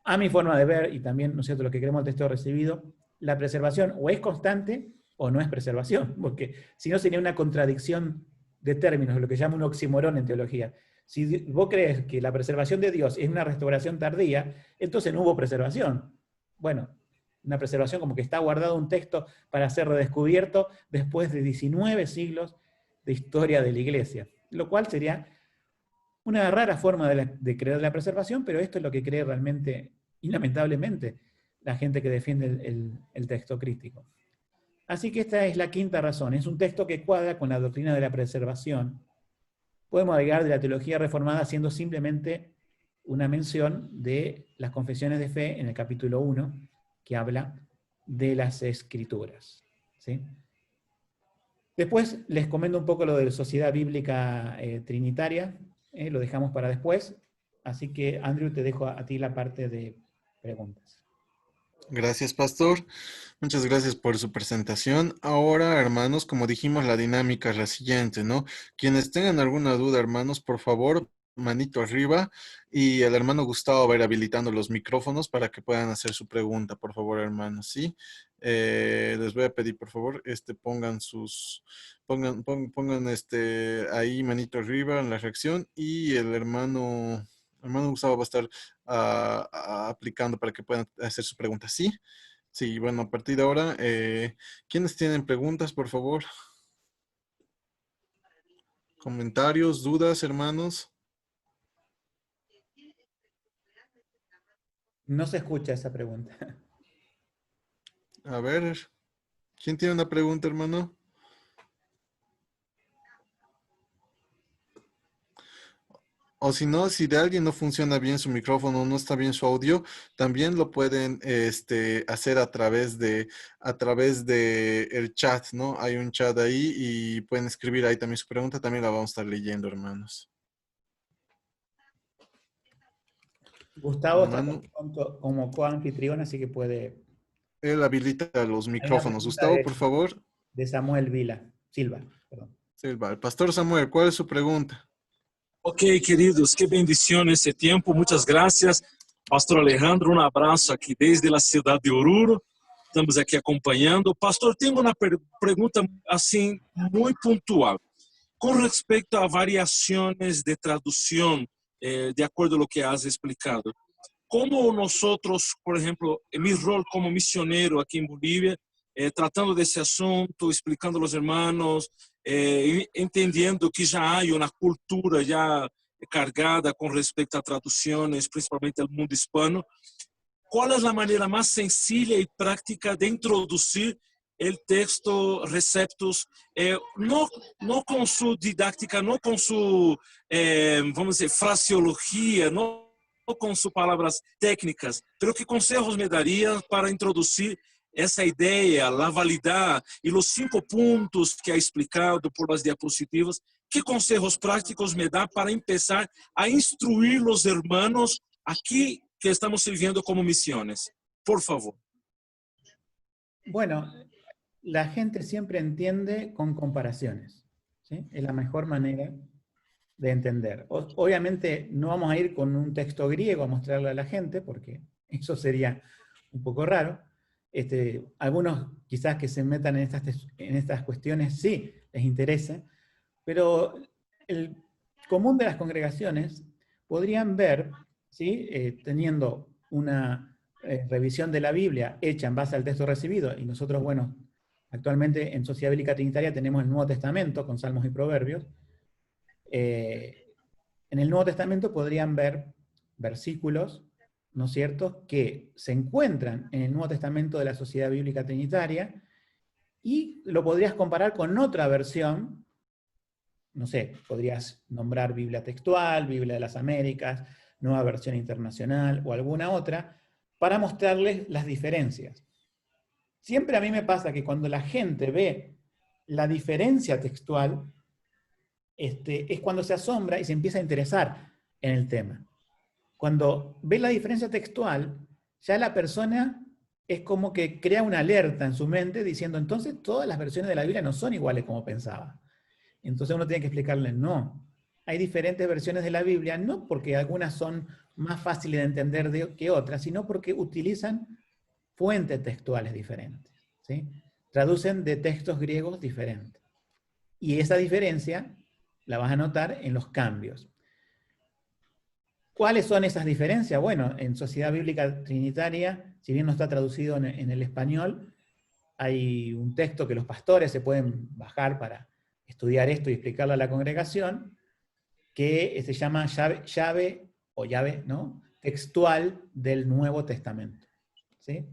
A mi forma de ver, y también, ¿no es cierto?, lo que creemos del texto recibido, la preservación o es constante o no es preservación, porque si no sería una contradicción de términos, lo que llama un oxímoron en teología. Si vos crees que la preservación de Dios es una restauración tardía, entonces no hubo preservación. Bueno, una preservación como que está guardado un texto para ser redescubierto después de 19 siglos de historia de la Iglesia, lo cual sería una rara forma de creer la preservación, pero esto es lo que cree realmente, y lamentablemente, la gente que defiende el texto crítico. Así que esta es la quinta razón. Es un texto que cuadra con la doctrina de la preservación. Podemos agregar de la teología reformada haciendo simplemente una mención de las confesiones de fe en el capítulo 1, que habla de las escrituras. ¿Sí? Después les comento un poco lo de la Sociedad Bíblica Trinitaria, lo dejamos para después. Así que, Andrew, te dejo a ti la parte de preguntas. Gracias, pastor. Muchas gracias por su presentación. Ahora, hermanos, como dijimos, la dinámica es la siguiente, ¿no? Quienes tengan alguna duda, hermanos, por favor, manito arriba, y el hermano Gustavo va a ir habilitando los micrófonos para que puedan hacer su pregunta, por favor, hermanos, ¿sí? Les voy a pedir, por favor, pongan ahí manito arriba en la reacción, y el hermano Gustavo va a estar aplicando para que puedan hacer sus preguntas, ¿sí? Sí, bueno, a partir de ahora, ¿quiénes tienen preguntas, por favor? Comentarios, dudas, hermanos. No se escucha esa pregunta. A ver, ¿quién tiene una pregunta, hermano? O si no, si de alguien no funciona bien su micrófono, no está bien su audio, también lo pueden hacer a través de el chat, ¿no? Hay un chat ahí y pueden escribir ahí también su pregunta, también la vamos a estar leyendo, hermanos. Gustavo está Hermano, como coanfitrión, así que puede... él habilita los Hay una micrófonos. pregunta Gustavo, por favor. de Samuel Silva, perdón. Silva. El pastor Samuel, ¿cuál es su pregunta? Ok, queridos, qué bendición ese tiempo. Muchas gracias. Pastor Alejandro, un abrazo aquí desde la ciudad de Oruro. Estamos aqui acompanhando. Pastor, tenho uma pergunta assim muito pontual. Com respeito a variações de tradução, de acordo com o que has explicado, como nós, por exemplo, em meu rol como missionário aqui em Bolívia, tratando desse assunto, explicando aos irmãos, entendendo que já há uma cultura já cargada com respeito a traduções, principalmente no mundo hispano, qual é a maneira mais sencilla e prática de introduzir o texto Receptus, não com sua didática, não com sua, vamos dizer, fraseologia, não com suas palavras técnicas, pero que consejos me daria para introduzir essa ideia, a validar e os 5 pontos que é explicado por as diapositivas? Que consejos práticos me dá para começar a instruir os irmãos aqui que estamos sirviendo como misiones? Por favor. Bueno, la gente siempre entiende con comparaciones, ¿sí? Es la mejor manera de entender. Obviamente no vamos a ir con un texto griego a mostrarle a la gente, porque eso sería un poco raro. Algunos quizás que se metan en estas cuestiones sí les interesa, pero el común de las congregaciones podrían ver, ¿sí? Teniendo una revisión de la Biblia hecha en base al texto recibido, y nosotros, bueno, actualmente en Sociedad Bíblica Trinitaria tenemos el Nuevo Testamento con Salmos y Proverbios. En el Nuevo Testamento podrían ver versículos, ¿no es cierto?, que se encuentran en el Nuevo Testamento de la Sociedad Bíblica Trinitaria, y lo podrías comparar con otra versión. No sé, podrías nombrar Biblia Textual, Biblia de las Américas, Nueva Versión Internacional o alguna otra, para mostrarles las diferencias. Siempre a mí me pasa que cuando la gente ve la diferencia textual, es cuando se asombra y se empieza a interesar en el tema. Cuando ve la diferencia textual, ya la persona es como que crea una alerta en su mente diciendo, entonces todas las versiones de la Biblia no son iguales como pensaba. Entonces uno tiene que explicarle, no, hay diferentes versiones de la Biblia, no porque algunas son más fáciles de entender que otras, sino porque utilizan fuentes textuales diferentes, ¿sí? Traducen de textos griegos diferentes. Y esa diferencia la vas a notar en los cambios. ¿Cuáles son esas diferencias? Bueno, en Sociedad Bíblica Trinitaria, si bien no está traducido en el español, hay un texto que los pastores se pueden bajar para estudiar esto y explicarlo a la congregación, que se llama llave, ¿no?, textual del Nuevo Testamento, ¿sí?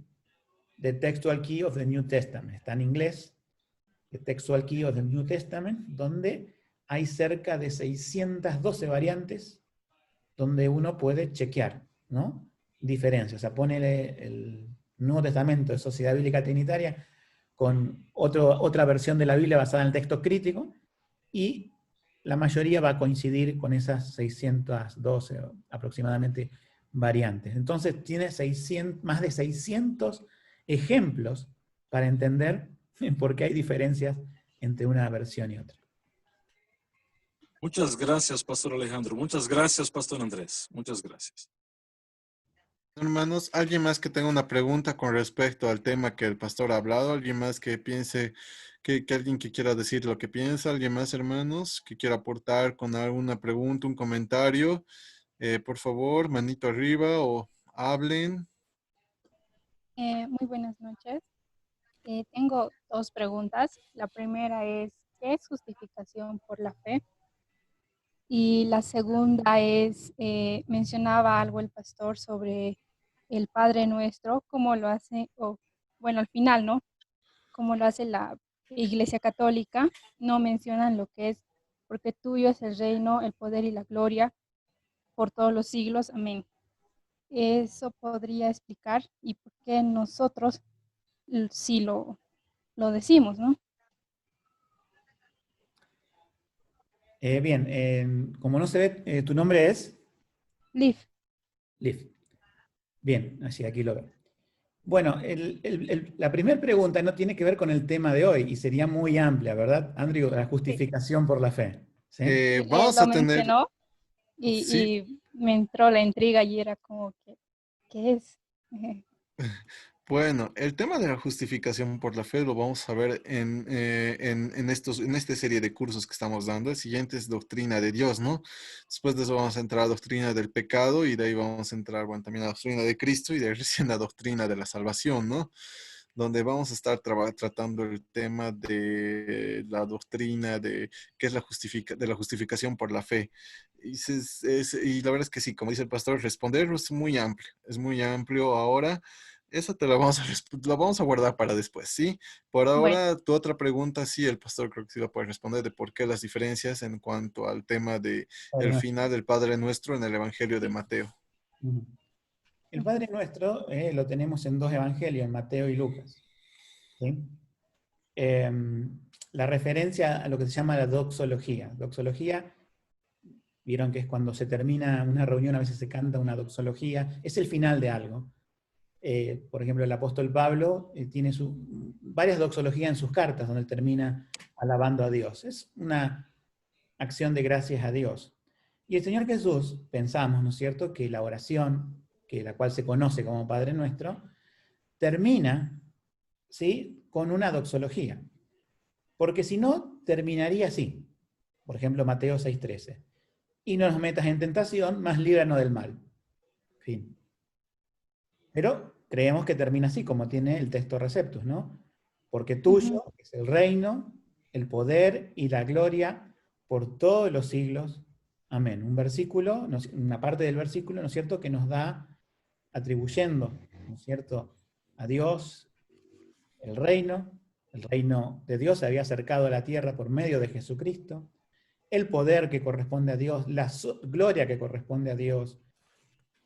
The Textual Key of the New Testament. Está en inglés, The Textual Key of the New Testament, donde hay cerca de 612 variantes donde uno puede chequear, ¿no?, diferencias. O sea, pone el Nuevo Testamento de Sociedad Bíblica Trinitaria con otra versión de la Biblia basada en el texto crítico, y la mayoría va a coincidir con esas 612 aproximadamente variantes. Entonces tiene más de 600 ejemplos para entender por qué hay diferencias entre una versión y otra. Muchas gracias, Pastor Alejandro. Muchas gracias, Pastor Andrés. Muchas gracias. Hermanos, ¿alguien más que tenga una pregunta con respecto al tema que el pastor ha hablado? ¿Alguien más que piense, que alguien que quiera decir lo que piensa? ¿Alguien más, hermanos, que quiera aportar con alguna pregunta, un comentario? Por favor, manito arriba o hablen. Muy buenas noches. Tengo 2 preguntas. La primera es, ¿qué es justificación por la fe? Y la segunda es, mencionaba algo el pastor sobre el Padre Nuestro, cómo lo hace, bueno, al final, ¿no? Cómo lo hace la Iglesia Católica. No mencionan lo que es, porque tuyo es el reino, el poder y la gloria por todos los siglos. Amén. Eso podría explicar y por qué nosotros sí lo decimos, ¿no? Bien, como no se ve, ¿tu nombre es? Liv. Live. Bien, así aquí lo veo. Bueno, la primera pregunta no tiene que ver con el tema de hoy y sería muy amplia, ¿verdad, Andrew? La Sí, justificación por la fe. ¿Sí? Vamos lo a tener, mencionó sí, y me entró la intriga y era como que, ¿qué es? bueno, el tema de la justificación por la fe lo vamos a ver en esta serie de cursos que estamos dando. El siguiente es doctrina de Dios, ¿no? Después de eso vamos a entrar a doctrina del pecado y de ahí vamos a entrar, bueno, también a la doctrina de Cristo y de ahí recién la doctrina de la salvación, ¿no? Donde vamos a estar tratando el tema de la doctrina de qué es de la justificación por la fe. Y la verdad es que sí, como dice el pastor, responderlo es muy amplio ahora. Esa te la la vamos a guardar para después, ¿sí? Por Bueno, ahora, tu otra pregunta, sí, el pastor creo que sí va a poder responder de por qué las diferencias en cuanto al tema de Padre el nuestro. final del Padre Nuestro en el Evangelio de Mateo. Ujú. El Padre Nuestro lo tenemos en dos evangelios, en Mateo y Lucas. ¿Sí? La referencia a lo que se llama la doxología. Doxología, vieron que es cuando se termina una reunión, a veces se canta una doxología, es el final de algo. Por ejemplo, el apóstol Pablo tiene varias doxologías en sus cartas, donde él termina alabando a Dios. Es una acción de gracias a Dios. Y el Señor Jesús, pensamos, ¿no es cierto?, que la oración, que la cual se conoce como Padre Nuestro, termina, ¿sí?, con una doxología. Porque si no, terminaría así. Por ejemplo, Mateo 6:13. Y no nos metas en tentación, mas líbranos del mal. Fin. Pero creemos que termina así, como tiene el texto Receptus, ¿no? Porque ujú, tuyo es el reino, el poder y la gloria por todos los siglos. Amén. Un versículo, una parte del versículo, ¿no es cierto?, que nos da atribuyendo, ¿no es cierto?, a Dios el reino de Dios se había acercado a la tierra por medio de Jesucristo, el poder que corresponde a Dios, la gloria que corresponde a Dios,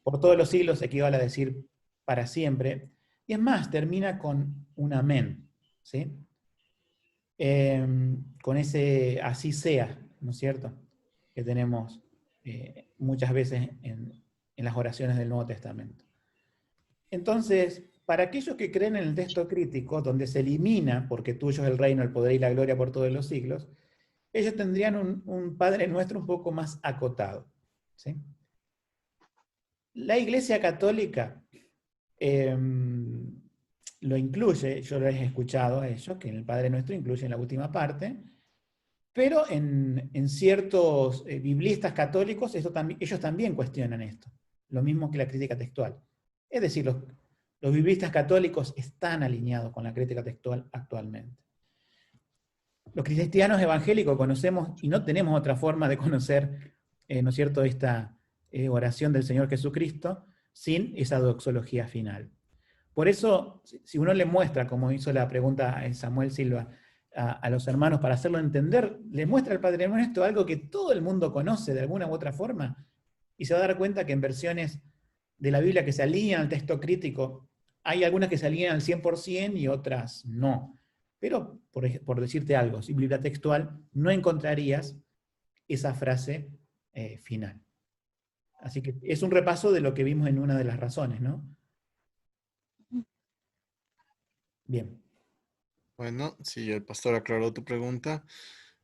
por todos los siglos equivale a decir para siempre. Y es más, termina con un amén, ¿sí? Con ese así sea, ¿no es cierto?, que tenemos muchas veces en las oraciones del Nuevo Testamento. Entonces, para aquellos que creen en el texto crítico, donde se elimina, porque tuyo es el reino, el poder y la gloria por todos los siglos, ellos tendrían un Padre Nuestro un poco más acotado, ¿sí? La Iglesia Católica eh, lo incluye, yo lo he escuchado a ellos, que en el Padre Nuestro incluye en la última parte, pero en ciertos biblistas católicos ellos también cuestionan esto, lo mismo que la crítica textual. Es decir, los biblistas católicos están alineados con la crítica textual actualmente. Los cristianos evangélicos conocemos y no tenemos otra forma de conocer, ¿no es cierto?, esta oración del Señor Jesucristo sin esa doxología final. Por eso, si uno le muestra, como hizo la pregunta Samuel Silva, a los hermanos para hacerlo entender, le muestra al Padre Nuestro algo que todo el mundo conoce de alguna u otra forma, y se va a dar cuenta que en versiones de la Biblia que se alinean al texto crítico, hay algunas que se alinean al 100% y otras no. Pero, por decirte algo, sin Biblia textual, no encontrarías esa frase final. Así que es un repaso de lo que vimos en una de las razones, ¿no? Bien. Bueno, sí, el pastor aclaró tu pregunta.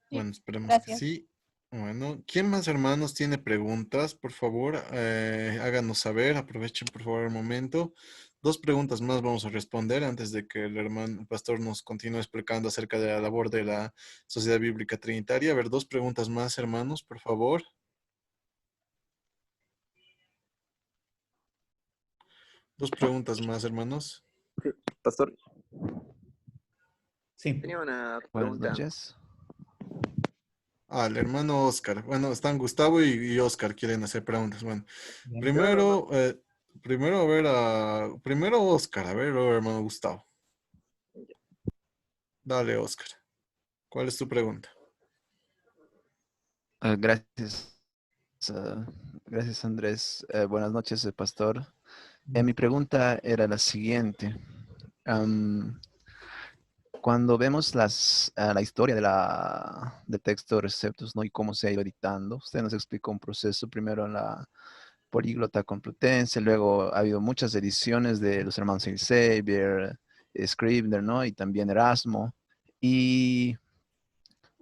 sí, Bueno, esperemos que gracias. sí. Bueno, ¿quién más, hermanos, tiene preguntas? Por favor, háganos saber. Aprovechen, por favor, el momento. Dos preguntas más vamos a responder antes de que el pastor nos continúe explicando acerca de la labor de la Sociedad Bíblica Trinitaria. A ver, dos preguntas más, hermanos, por favor. Dos preguntas más, hermanos. Sí, pastor, Sí. tenía una Buenas pregunta. noches. Ah, el hermano Oscar. Bueno, están Gustavo y Oscar quieren hacer preguntas. Bueno, Bien. primero, primero a ver primero Oscar, a ver, luego hermano Gustavo. Dale, Oscar. ¿Cuál es tu pregunta? Gracias. Gracias, Andrés. Buenas noches, pastor. Mi pregunta era la siguiente. Cuando vemos la historia de texto Receptus, ¿no?, y cómo se ha ido editando, usted nos explicó un proceso primero en Políglota Complutense, luego ha habido muchas ediciones de los hermanos Xavier, Scribner, ¿no? Y también Erasmo. Y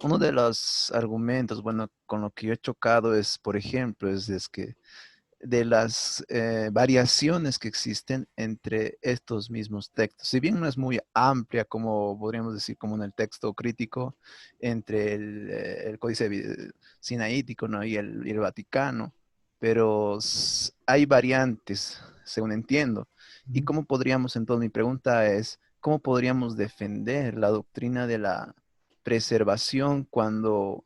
uno de los argumentos, bueno, con lo que yo he chocado es, por ejemplo, es que de las variaciones que existen entre estos mismos textos. Si bien no es muy amplia, como podríamos decir, como en el texto crítico, entre el Códice Sinaítico, ¿no? y el Vaticano, pero hay variantes, según entiendo. ¿Y cómo podríamos, entonces, mi pregunta es, cómo podríamos defender la doctrina de la preservación cuando,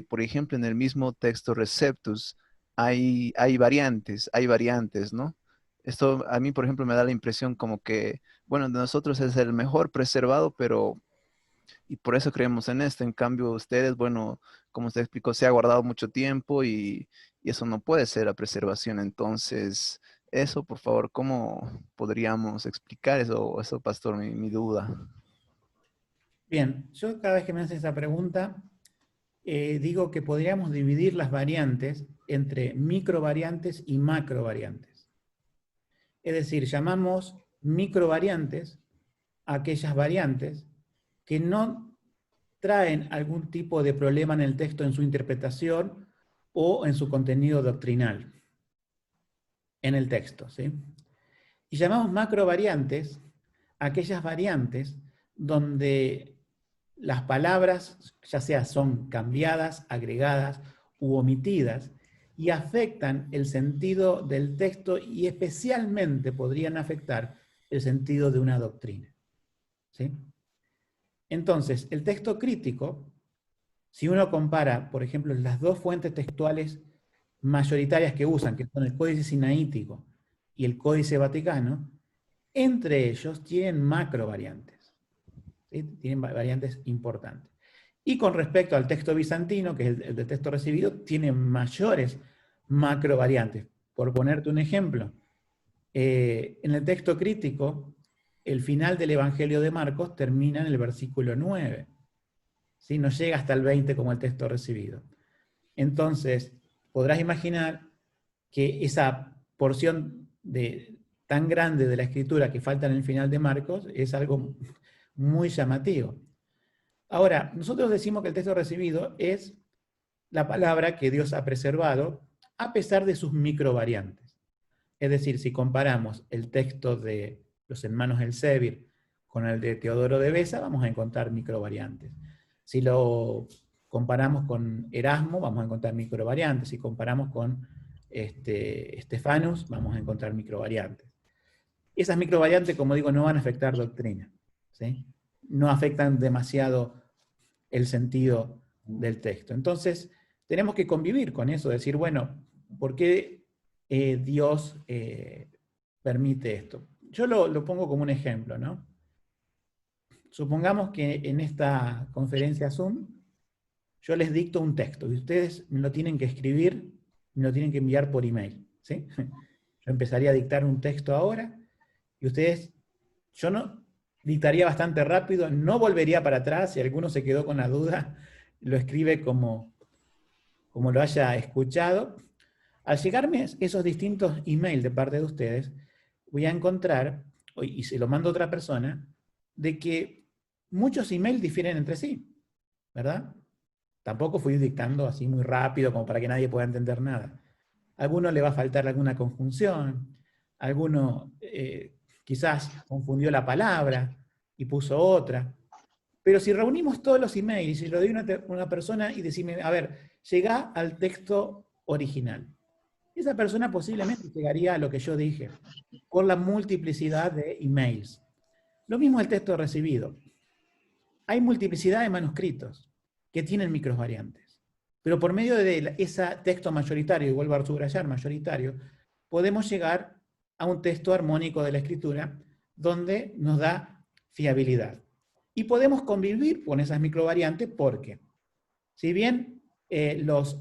por ejemplo, en el mismo texto Receptus, hay variantes, ¿no? Esto a mí, por ejemplo, me da la impresión como que, bueno, de nosotros es el mejor preservado, pero, y por eso creemos en esto. En cambio, ustedes, bueno, como usted explicó, se ha guardado mucho tiempo y eso no puede ser la preservación. Entonces, eso, por favor, ¿cómo podríamos explicar eso? Eso, pastor, mi duda. Bien, yo cada vez que me haces esa pregunta, digo que podríamos dividir las variantes entre microvariantes y macrovariantes. Es decir, llamamos microvariantes a aquellas variantes que no traen algún tipo de problema en el texto en su interpretación o en su contenido doctrinal en el texto, ¿sí? Y llamamos macrovariantes a aquellas variantes donde las palabras ya sea son cambiadas, agregadas u omitidas y afectan el sentido del texto y especialmente podrían afectar el sentido de una doctrina, ¿sí? Entonces, el texto crítico, si uno compara, por ejemplo, las dos fuentes textuales mayoritarias que usan, que son el Códice Sinaítico y el Códice Vaticano, entre ellos tienen macrovariantes, ¿sí? Tienen variantes importantes. Y con respecto al texto bizantino, que es el de texto recibido, tiene mayores macrovariantes. Por ponerte un ejemplo, en el texto crítico, el final del Evangelio de Marcos termina en el versículo 9. ¿Sí? No llega hasta el 20 como el texto recibido. Entonces, podrás imaginar que esa porción tan grande de la escritura que falta en el final de Marcos es algo muy llamativo. Ahora, nosotros decimos que el texto recibido es la palabra que Dios ha preservado a pesar de sus microvariantes. Es decir, si comparamos el texto de los hermanos Elsevier con el de Teodoro de Beza, vamos a encontrar microvariantes. Si lo comparamos con Erasmo, vamos a encontrar microvariantes. Si comparamos con Stephanus, vamos a encontrar microvariantes. Esas microvariantes, como digo, no van a afectar doctrina, ¿sí? No afectan demasiado el sentido del texto. Entonces, tenemos que convivir con eso, decir, bueno, ¿por qué Dios permite esto? Yo lo pongo como un ejemplo, ¿no? Supongamos que en esta conferencia Zoom yo les dicto un texto y ustedes me lo tienen que escribir, me lo tienen que enviar por email, ¿sí? Yo empezaría a dictar un texto ahora y ustedes, yo no dictaría bastante rápido, no volvería para atrás, si alguno se quedó con la duda, lo escribe como lo haya escuchado. Al llegarme esos distintos emails de parte de ustedes, voy a encontrar, y se lo mando a otra persona, de que muchos emails difieren entre sí, ¿verdad? Tampoco fui dictando así muy rápido como para que nadie pueda entender nada. A alguno le va a faltar alguna conjunción, alguno quizás confundió la palabra y puso otra. Pero si reunimos todos los emails y lo doy a una persona y decime, a ver, llega al texto original. Esa persona posiblemente llegaría a lo que yo dije, por la multiplicidad de emails. Lo mismo el texto recibido. Hay multiplicidad de manuscritos que tienen microvariantes. Pero por medio de ese texto mayoritario, y vuelvo a subrayar mayoritario, podemos llegar a un texto armónico de la escritura donde nos da fiabilidad. Y podemos convivir con esas microvariantes porque, si bien los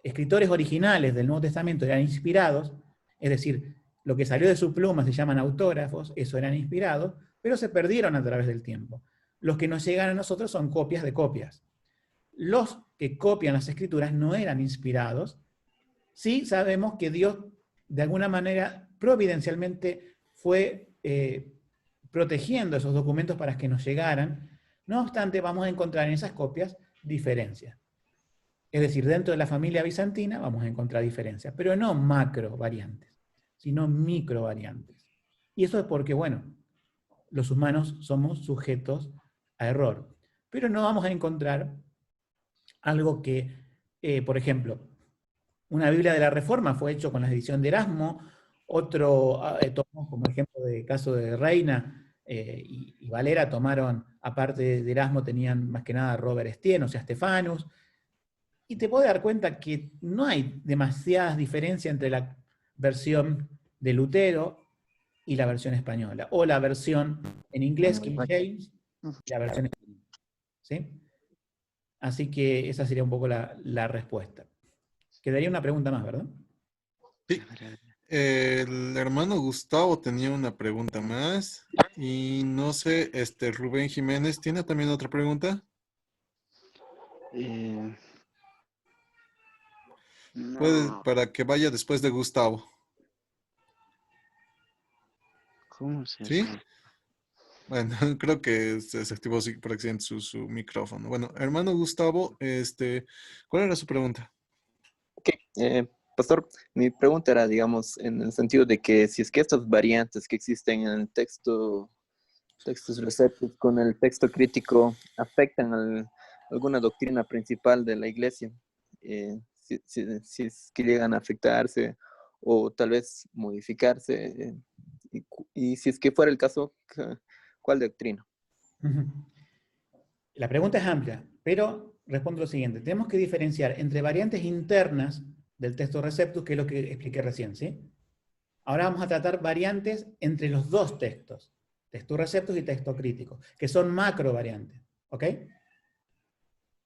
escritores originales del Nuevo Testamento eran inspirados, es decir, lo que salió de su pluma se llaman autógrafos, eso eran inspirados, pero se perdieron a través del tiempo. Los que nos llegan a nosotros son copias de copias. Los que copian las escrituras no eran inspirados, Sí sabemos que Dios, de alguna manera, providencialmente fue protegiendo esos documentos para que nos llegaran. No obstante, vamos a encontrar en esas copias diferencias. Es decir, dentro de la familia bizantina vamos a encontrar diferencias, pero no macro variantes, sino micro variantes. Y eso es porque, bueno, los humanos somos sujetos a error. Pero no vamos a encontrar algo que, por ejemplo, una Biblia de la Reforma fue hecho con la edición de Erasmo, otro tomó como ejemplo de caso de Reina y Valera tomaron, aparte de Erasmo, tenían más que nada Robert Estienne, o sea, Stefanus, y te puedes dar cuenta que no hay demasiadas diferencias entre la versión de Lutero y la versión española, o la versión en inglés, King James, y la versión española, ¿sí? Así que esa sería un poco la respuesta. Quedaría una pregunta más, ¿verdad? Sí. El hermano Gustavo tenía una pregunta más. Y no sé, Rubén Jiménez, ¿tiene también otra pregunta? Puede, No, para que vaya después de Gustavo. ¿cómo se ¿Sí? hace? Bueno, creo que se activó por accidente su micrófono. Bueno, hermano Gustavo, ¿cuál era su pregunta? Ok, pastor, mi pregunta era, digamos, en el sentido de que si es que estas variantes que existen en el texto, textos receptos con el texto crítico afectan alguna doctrina principal de la iglesia, si es que llegan a afectarse o tal vez modificarse, y si es que fuera el caso, ¿cuál doctrina? La pregunta es amplia, pero respondo lo siguiente. Tenemos que diferenciar entre variantes internas del texto receptus, que es lo que expliqué recién, ¿sí? Ahora vamos a tratar variantes entre los dos textos, texto receptus y texto crítico, que son macro variantes, ¿ok?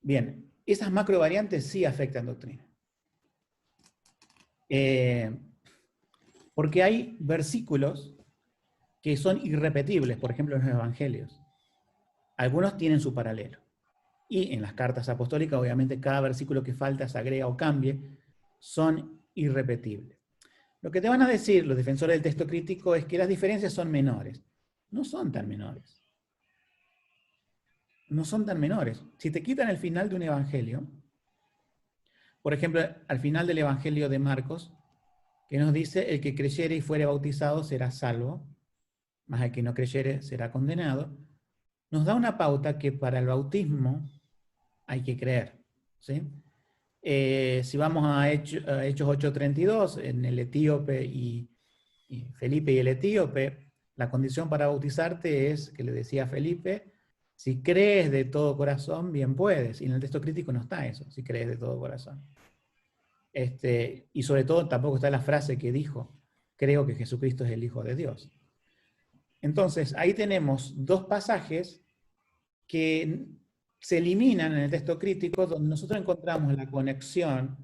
Bien, esas macro variantes sí afectan doctrina. Porque hay versículos que son irrepetibles, por ejemplo en los evangelios. Algunos tienen su paralelo. Y en las cartas apostólicas, obviamente, cada versículo que falta, se agrega o cambie, son irrepetibles. Lo que te van a decir los defensores del texto crítico es que las diferencias son menores. No son tan menores. No son tan menores. Si te quitan el final de un evangelio, por ejemplo, al final del evangelio de Marcos, que nos dice, el que creyere y fuere bautizado será salvo, más el que no creyere será condenado, nos da una pauta que para el bautismo hay que creer, ¿sí? Si vamos a Hechos 8:32, en el etíope y Felipe y el etíope, la condición para bautizarte es, que le decía a Felipe, si crees de todo corazón, bien puedes. Y en el texto crítico no está eso, si crees de todo corazón. Y sobre todo tampoco está la frase que dijo, creo que Jesucristo es el Hijo de Dios. Entonces, ahí tenemos dos pasajes que se eliminan en el texto crítico, donde nosotros encontramos la conexión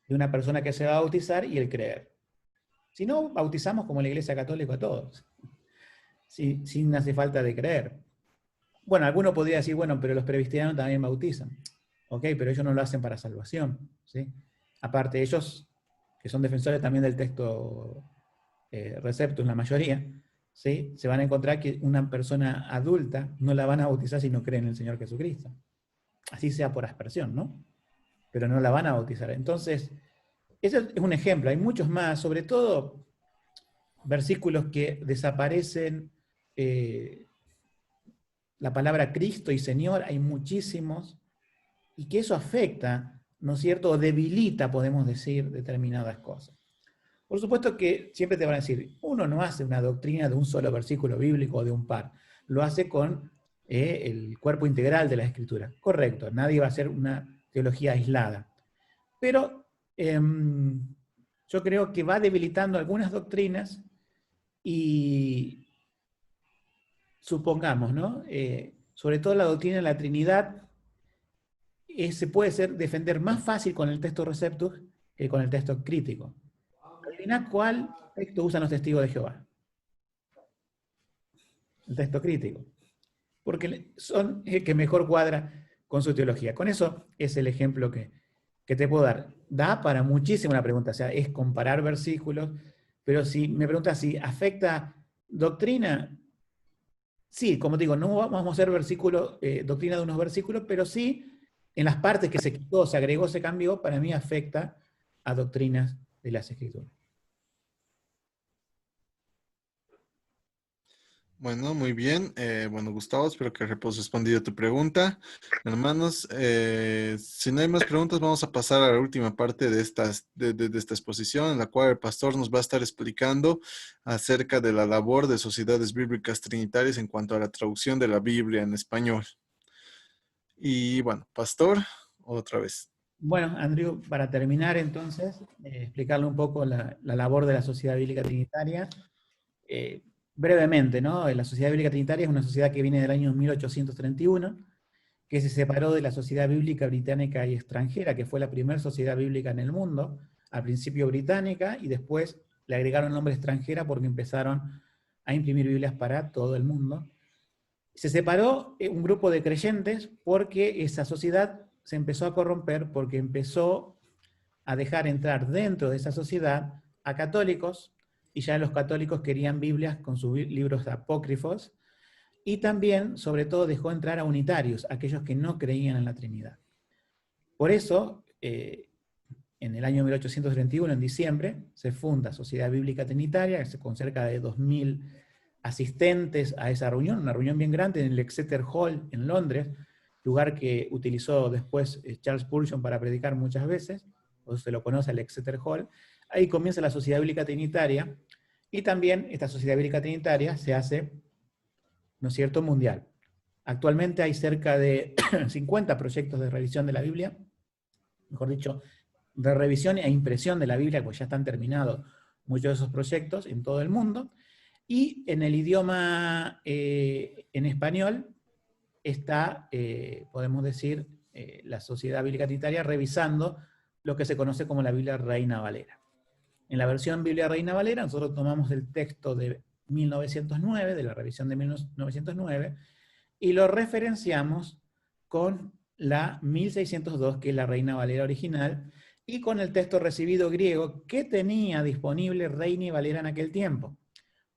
de una persona que se va a bautizar y el creer. Si no, bautizamos como la Iglesia Católica a todos, sin hace falta de creer. Bueno, alguno podría decir, bueno, pero los presbiterianos también bautizan. Ok, pero ellos no lo hacen para salvación, ¿sí? Aparte, ellos, que son defensores también del texto receptus, la mayoría, ¿sí? Se van a encontrar que una persona adulta no la van a bautizar si no cree en el Señor Jesucristo. Así sea por aspersión, ¿no? Pero no la van a bautizar. Entonces, ese es un ejemplo. Hay muchos más, sobre todo versículos que desaparecen la palabra Cristo y Señor, hay muchísimos, y que eso afecta, ¿no es cierto?, o debilita, podemos decir, determinadas cosas. Por supuesto que siempre te van a decir, uno no hace una doctrina de un solo versículo bíblico o de un par, lo hace con el cuerpo integral de la Escritura. Correcto, nadie va a hacer una teología aislada. Pero yo creo que va debilitando algunas doctrinas y supongamos, ¿no? Sobre todo la doctrina de la Trinidad se puede defender más fácil con el texto receptus que con el texto crítico. Adivina cuál texto usan los testigos de Jehová. El texto crítico. Porque son el que mejor cuadra con su teología. Con eso es el ejemplo que ¿Qué te puedo dar? Da para muchísimo la pregunta, o sea, es comparar versículos, pero si me preguntas si afecta doctrina, sí, como te digo, no vamos a hacer doctrina de unos versículos, pero sí, en las partes que se quitó, se agregó, se cambió, para mí afecta a doctrinas de las Escrituras. Bueno, muy bien. Bueno, Gustavo, espero que haya respondido tu pregunta. Hermanos, si no hay más preguntas, vamos a pasar a la última parte de esta exposición, en la cual el pastor nos va a estar explicando acerca de la labor de sociedades bíblicas trinitarias en cuanto a la traducción de la Biblia en español. Y bueno, pastor, otra vez. Bueno, Andrew, para terminar entonces, explicarle un poco la labor de la Sociedad Bíblica Trinitaria. Brevemente, ¿no? La Sociedad Bíblica Trinitaria es una sociedad que viene del año 1831, que se separó de la Sociedad Bíblica Británica y Extranjera, que fue la primera sociedad bíblica en el mundo, al principio británica, y después le agregaron el nombre extranjera porque empezaron a imprimir Biblias para todo el mundo. Se separó un grupo de creyentes porque esa sociedad se empezó a corromper, porque empezó a dejar entrar dentro de esa sociedad a católicos, y ya los católicos querían Biblias con sus libros apócrifos, y también, sobre todo, dejó entrar a unitarios, aquellos que no creían en la Trinidad. Por eso, en el año 1831, en diciembre, se funda Sociedad Bíblica Trinitaria, con cerca de 2000 asistentes a esa reunión, una reunión bien grande en el Exeter Hall en Londres, lugar que utilizó después Charles Spurgeon para predicar muchas veces, o se lo conoce al Exeter Hall. Ahí comienza la Sociedad Bíblica Trinitaria, y también esta Sociedad Bíblica Trinitaria se hace, ¿no es cierto?, mundial. Actualmente hay cerca de 50 proyectos de revisión de la Biblia, mejor dicho, de revisión e impresión de la Biblia, pues ya están terminados muchos de esos proyectos en todo el mundo, y en el idioma en español está, podemos decir, la Sociedad Bíblica Trinitaria revisando lo que se conoce como la Biblia Reina Valera. En la versión Biblia Reina Valera nosotros tomamos el texto de 1909, de la revisión de 1909, y lo referenciamos con la 1602, que es la Reina Valera original, y con el texto recibido griego que tenía disponible Reina Valera en aquel tiempo.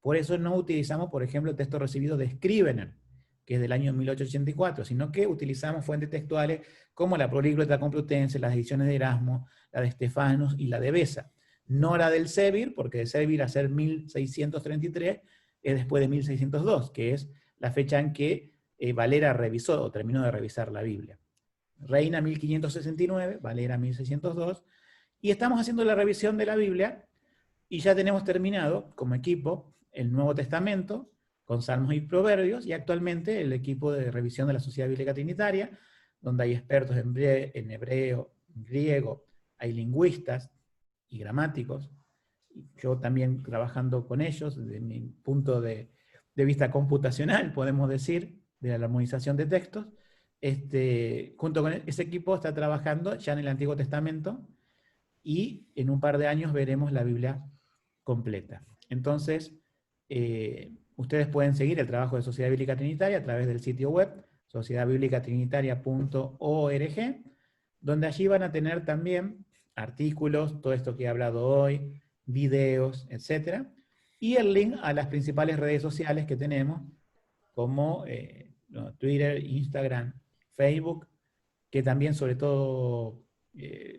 Por eso no utilizamos, por ejemplo, el texto recibido de Scrivener, que es del año 1884, sino que utilizamos fuentes textuales como la Políglota Complutense, las ediciones de Erasmo, la de Estefanos y la de Besa. No la del Sevir, porque de Sevir a ser 1633 es después de 1602, que es la fecha en que Valera revisó o terminó de revisar la Biblia. Reina 1569, Valera 1602, y estamos haciendo la revisión de la Biblia y ya tenemos terminado como equipo el Nuevo Testamento con Salmos y Proverbios, y actualmente el equipo de revisión de la Sociedad Bíblica Trinitaria, donde hay expertos en hebreo, en griego, hay lingüistas y gramáticos, yo también trabajando con ellos desde mi punto de vista computacional, podemos decir, de la armonización de textos. Junto con ese equipo está trabajando ya en el Antiguo Testamento, y en un par de años veremos la Biblia completa. Entonces, ustedes pueden seguir el trabajo de Sociedad Bíblica Trinitaria a través del sitio web sociedadbiblicatrinitaria.org, donde allí van a tener también artículos, todo esto que he hablado hoy, videos, etc. Y el link a las principales redes sociales que tenemos, como Twitter, Instagram, Facebook, que también sobre todo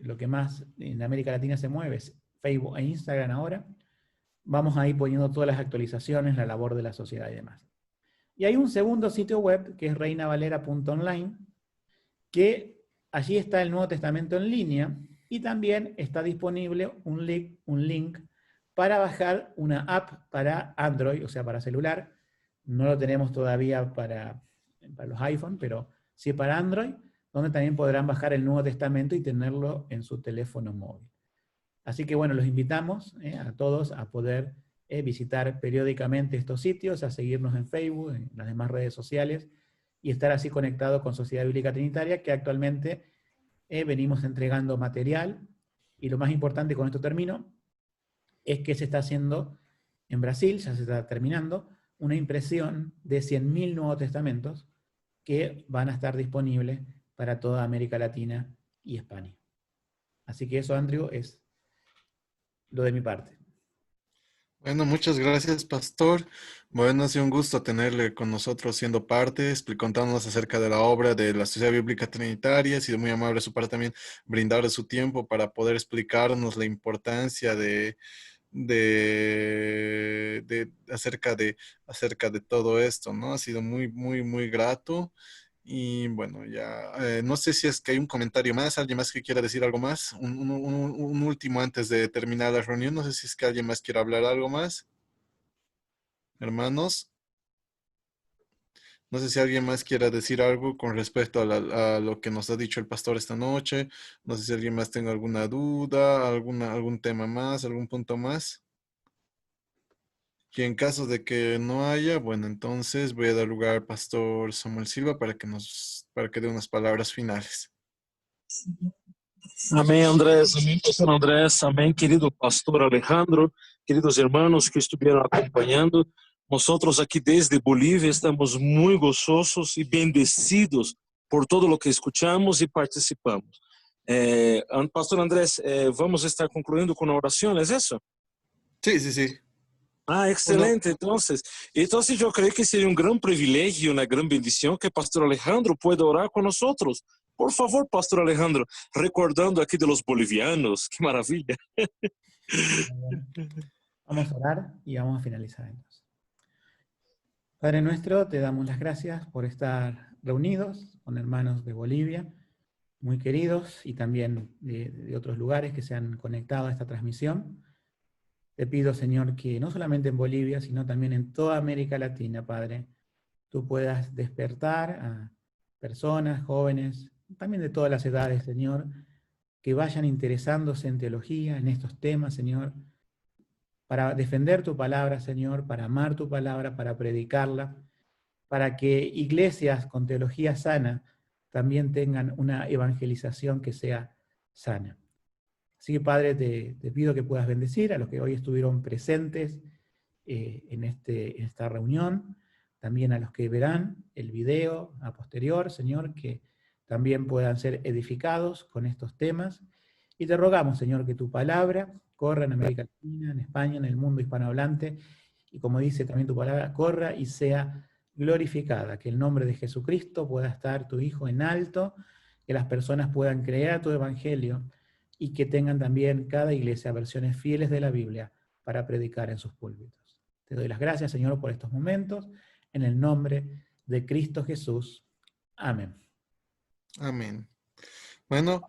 lo que más en América Latina se mueve es Facebook e Instagram ahora. Vamos a ir poniendo todas las actualizaciones, la labor de la sociedad y demás. Y hay un segundo sitio web que es reinavalera.online, que allí está el Nuevo Testamento en línea, y también está disponible un link para bajar una app para Android, o sea, para celular. No lo tenemos todavía para los iPhone, pero sí para Android, donde también podrán bajar el Nuevo Testamento y tenerlo en su teléfono móvil. Así que bueno, los invitamos a todos a poder visitar periódicamente estos sitios, a seguirnos en Facebook, en las demás redes sociales, y estar así conectados con Sociedad Bíblica Trinitaria, que actualmente venimos entregando material, y lo más importante, con esto termino, es que se está haciendo en Brasil, ya se está terminando, una impresión de 100.000 Nuevos Testamentos que van a estar disponibles para toda América Latina y España. Así que eso, Andrew, es lo de mi parte. Bueno, muchas gracias, pastor. Bueno, ha sido un gusto tenerle con nosotros siendo parte, contándonos acerca de la obra de la Sociedad Bíblica Trinitaria. Ha sido muy amable de su parte también brindar su tiempo para poder explicarnos la importancia acerca de todo esto, ¿no? Ha sido muy, muy, muy grato. Y bueno, ya no sé si es que hay un comentario más, alguien más que quiera decir algo más, un último antes de terminar la reunión, no sé si es que alguien más quiere hablar algo más, hermanos. No sé si alguien más quiera decir algo con respecto a lo que nos ha dicho el pastor esta noche. No sé si alguien más tenga alguna duda, algún tema más, algún punto más. Y en caso de que no haya, bueno, entonces voy a dar lugar al pastor Samuel Silva para que dé unas palabras finales. Amém, Andrés. Amém, pastor Andrés. Amém, querido pastor Alejandro. Queridos hermanos que estuvieron acompanhando. Nosotros aquí desde Bolívia estamos muy gozosos y bendecidos por todo lo que escuchamos y participamos. Pastor Andrés, vamos a estar concluyendo con una oración, ¿es eso? Sí, sí, sí. Ah, excelente. Entonces yo creo que sería un gran privilegio y una gran bendición que Pastor Alejandro pueda orar con nosotros. Por favor, Pastor Alejandro, recordando aquí de los bolivianos. Qué maravilla. Vamos a orar y vamos a finalizar entonces. Padre nuestro, te damos las gracias por estar reunidos con hermanos de Bolivia, muy queridos, y también de otros lugares que se han conectado a esta transmisión. Te pido, Señor, que no solamente en Bolivia, sino también en toda América Latina, Padre, tú puedas despertar a personas, jóvenes, también de todas las edades, Señor, que vayan interesándose en teología, en estos temas, Señor, para defender tu palabra, Señor, para amar tu palabra, para predicarla, para que iglesias con teología sana también tengan una evangelización que sea sana. Así que, Padre, te pido que puedas bendecir a los que hoy estuvieron presentes en esta reunión, también a los que verán el video a posterior, Señor, que también puedan ser edificados con estos temas. Y te rogamos, Señor, que tu palabra corra en América Latina, en España, en el mundo hispanohablante, y como dice también tu palabra, corra y sea glorificada, que el nombre de Jesucristo pueda estar tu Hijo en alto, que las personas puedan creer a tu evangelio, y que tengan también cada iglesia versiones fieles de la Biblia para predicar en sus púlpitos. Te doy las gracias, Señor, por estos momentos, en el nombre de Cristo Jesús. Amén. Amén. Bueno,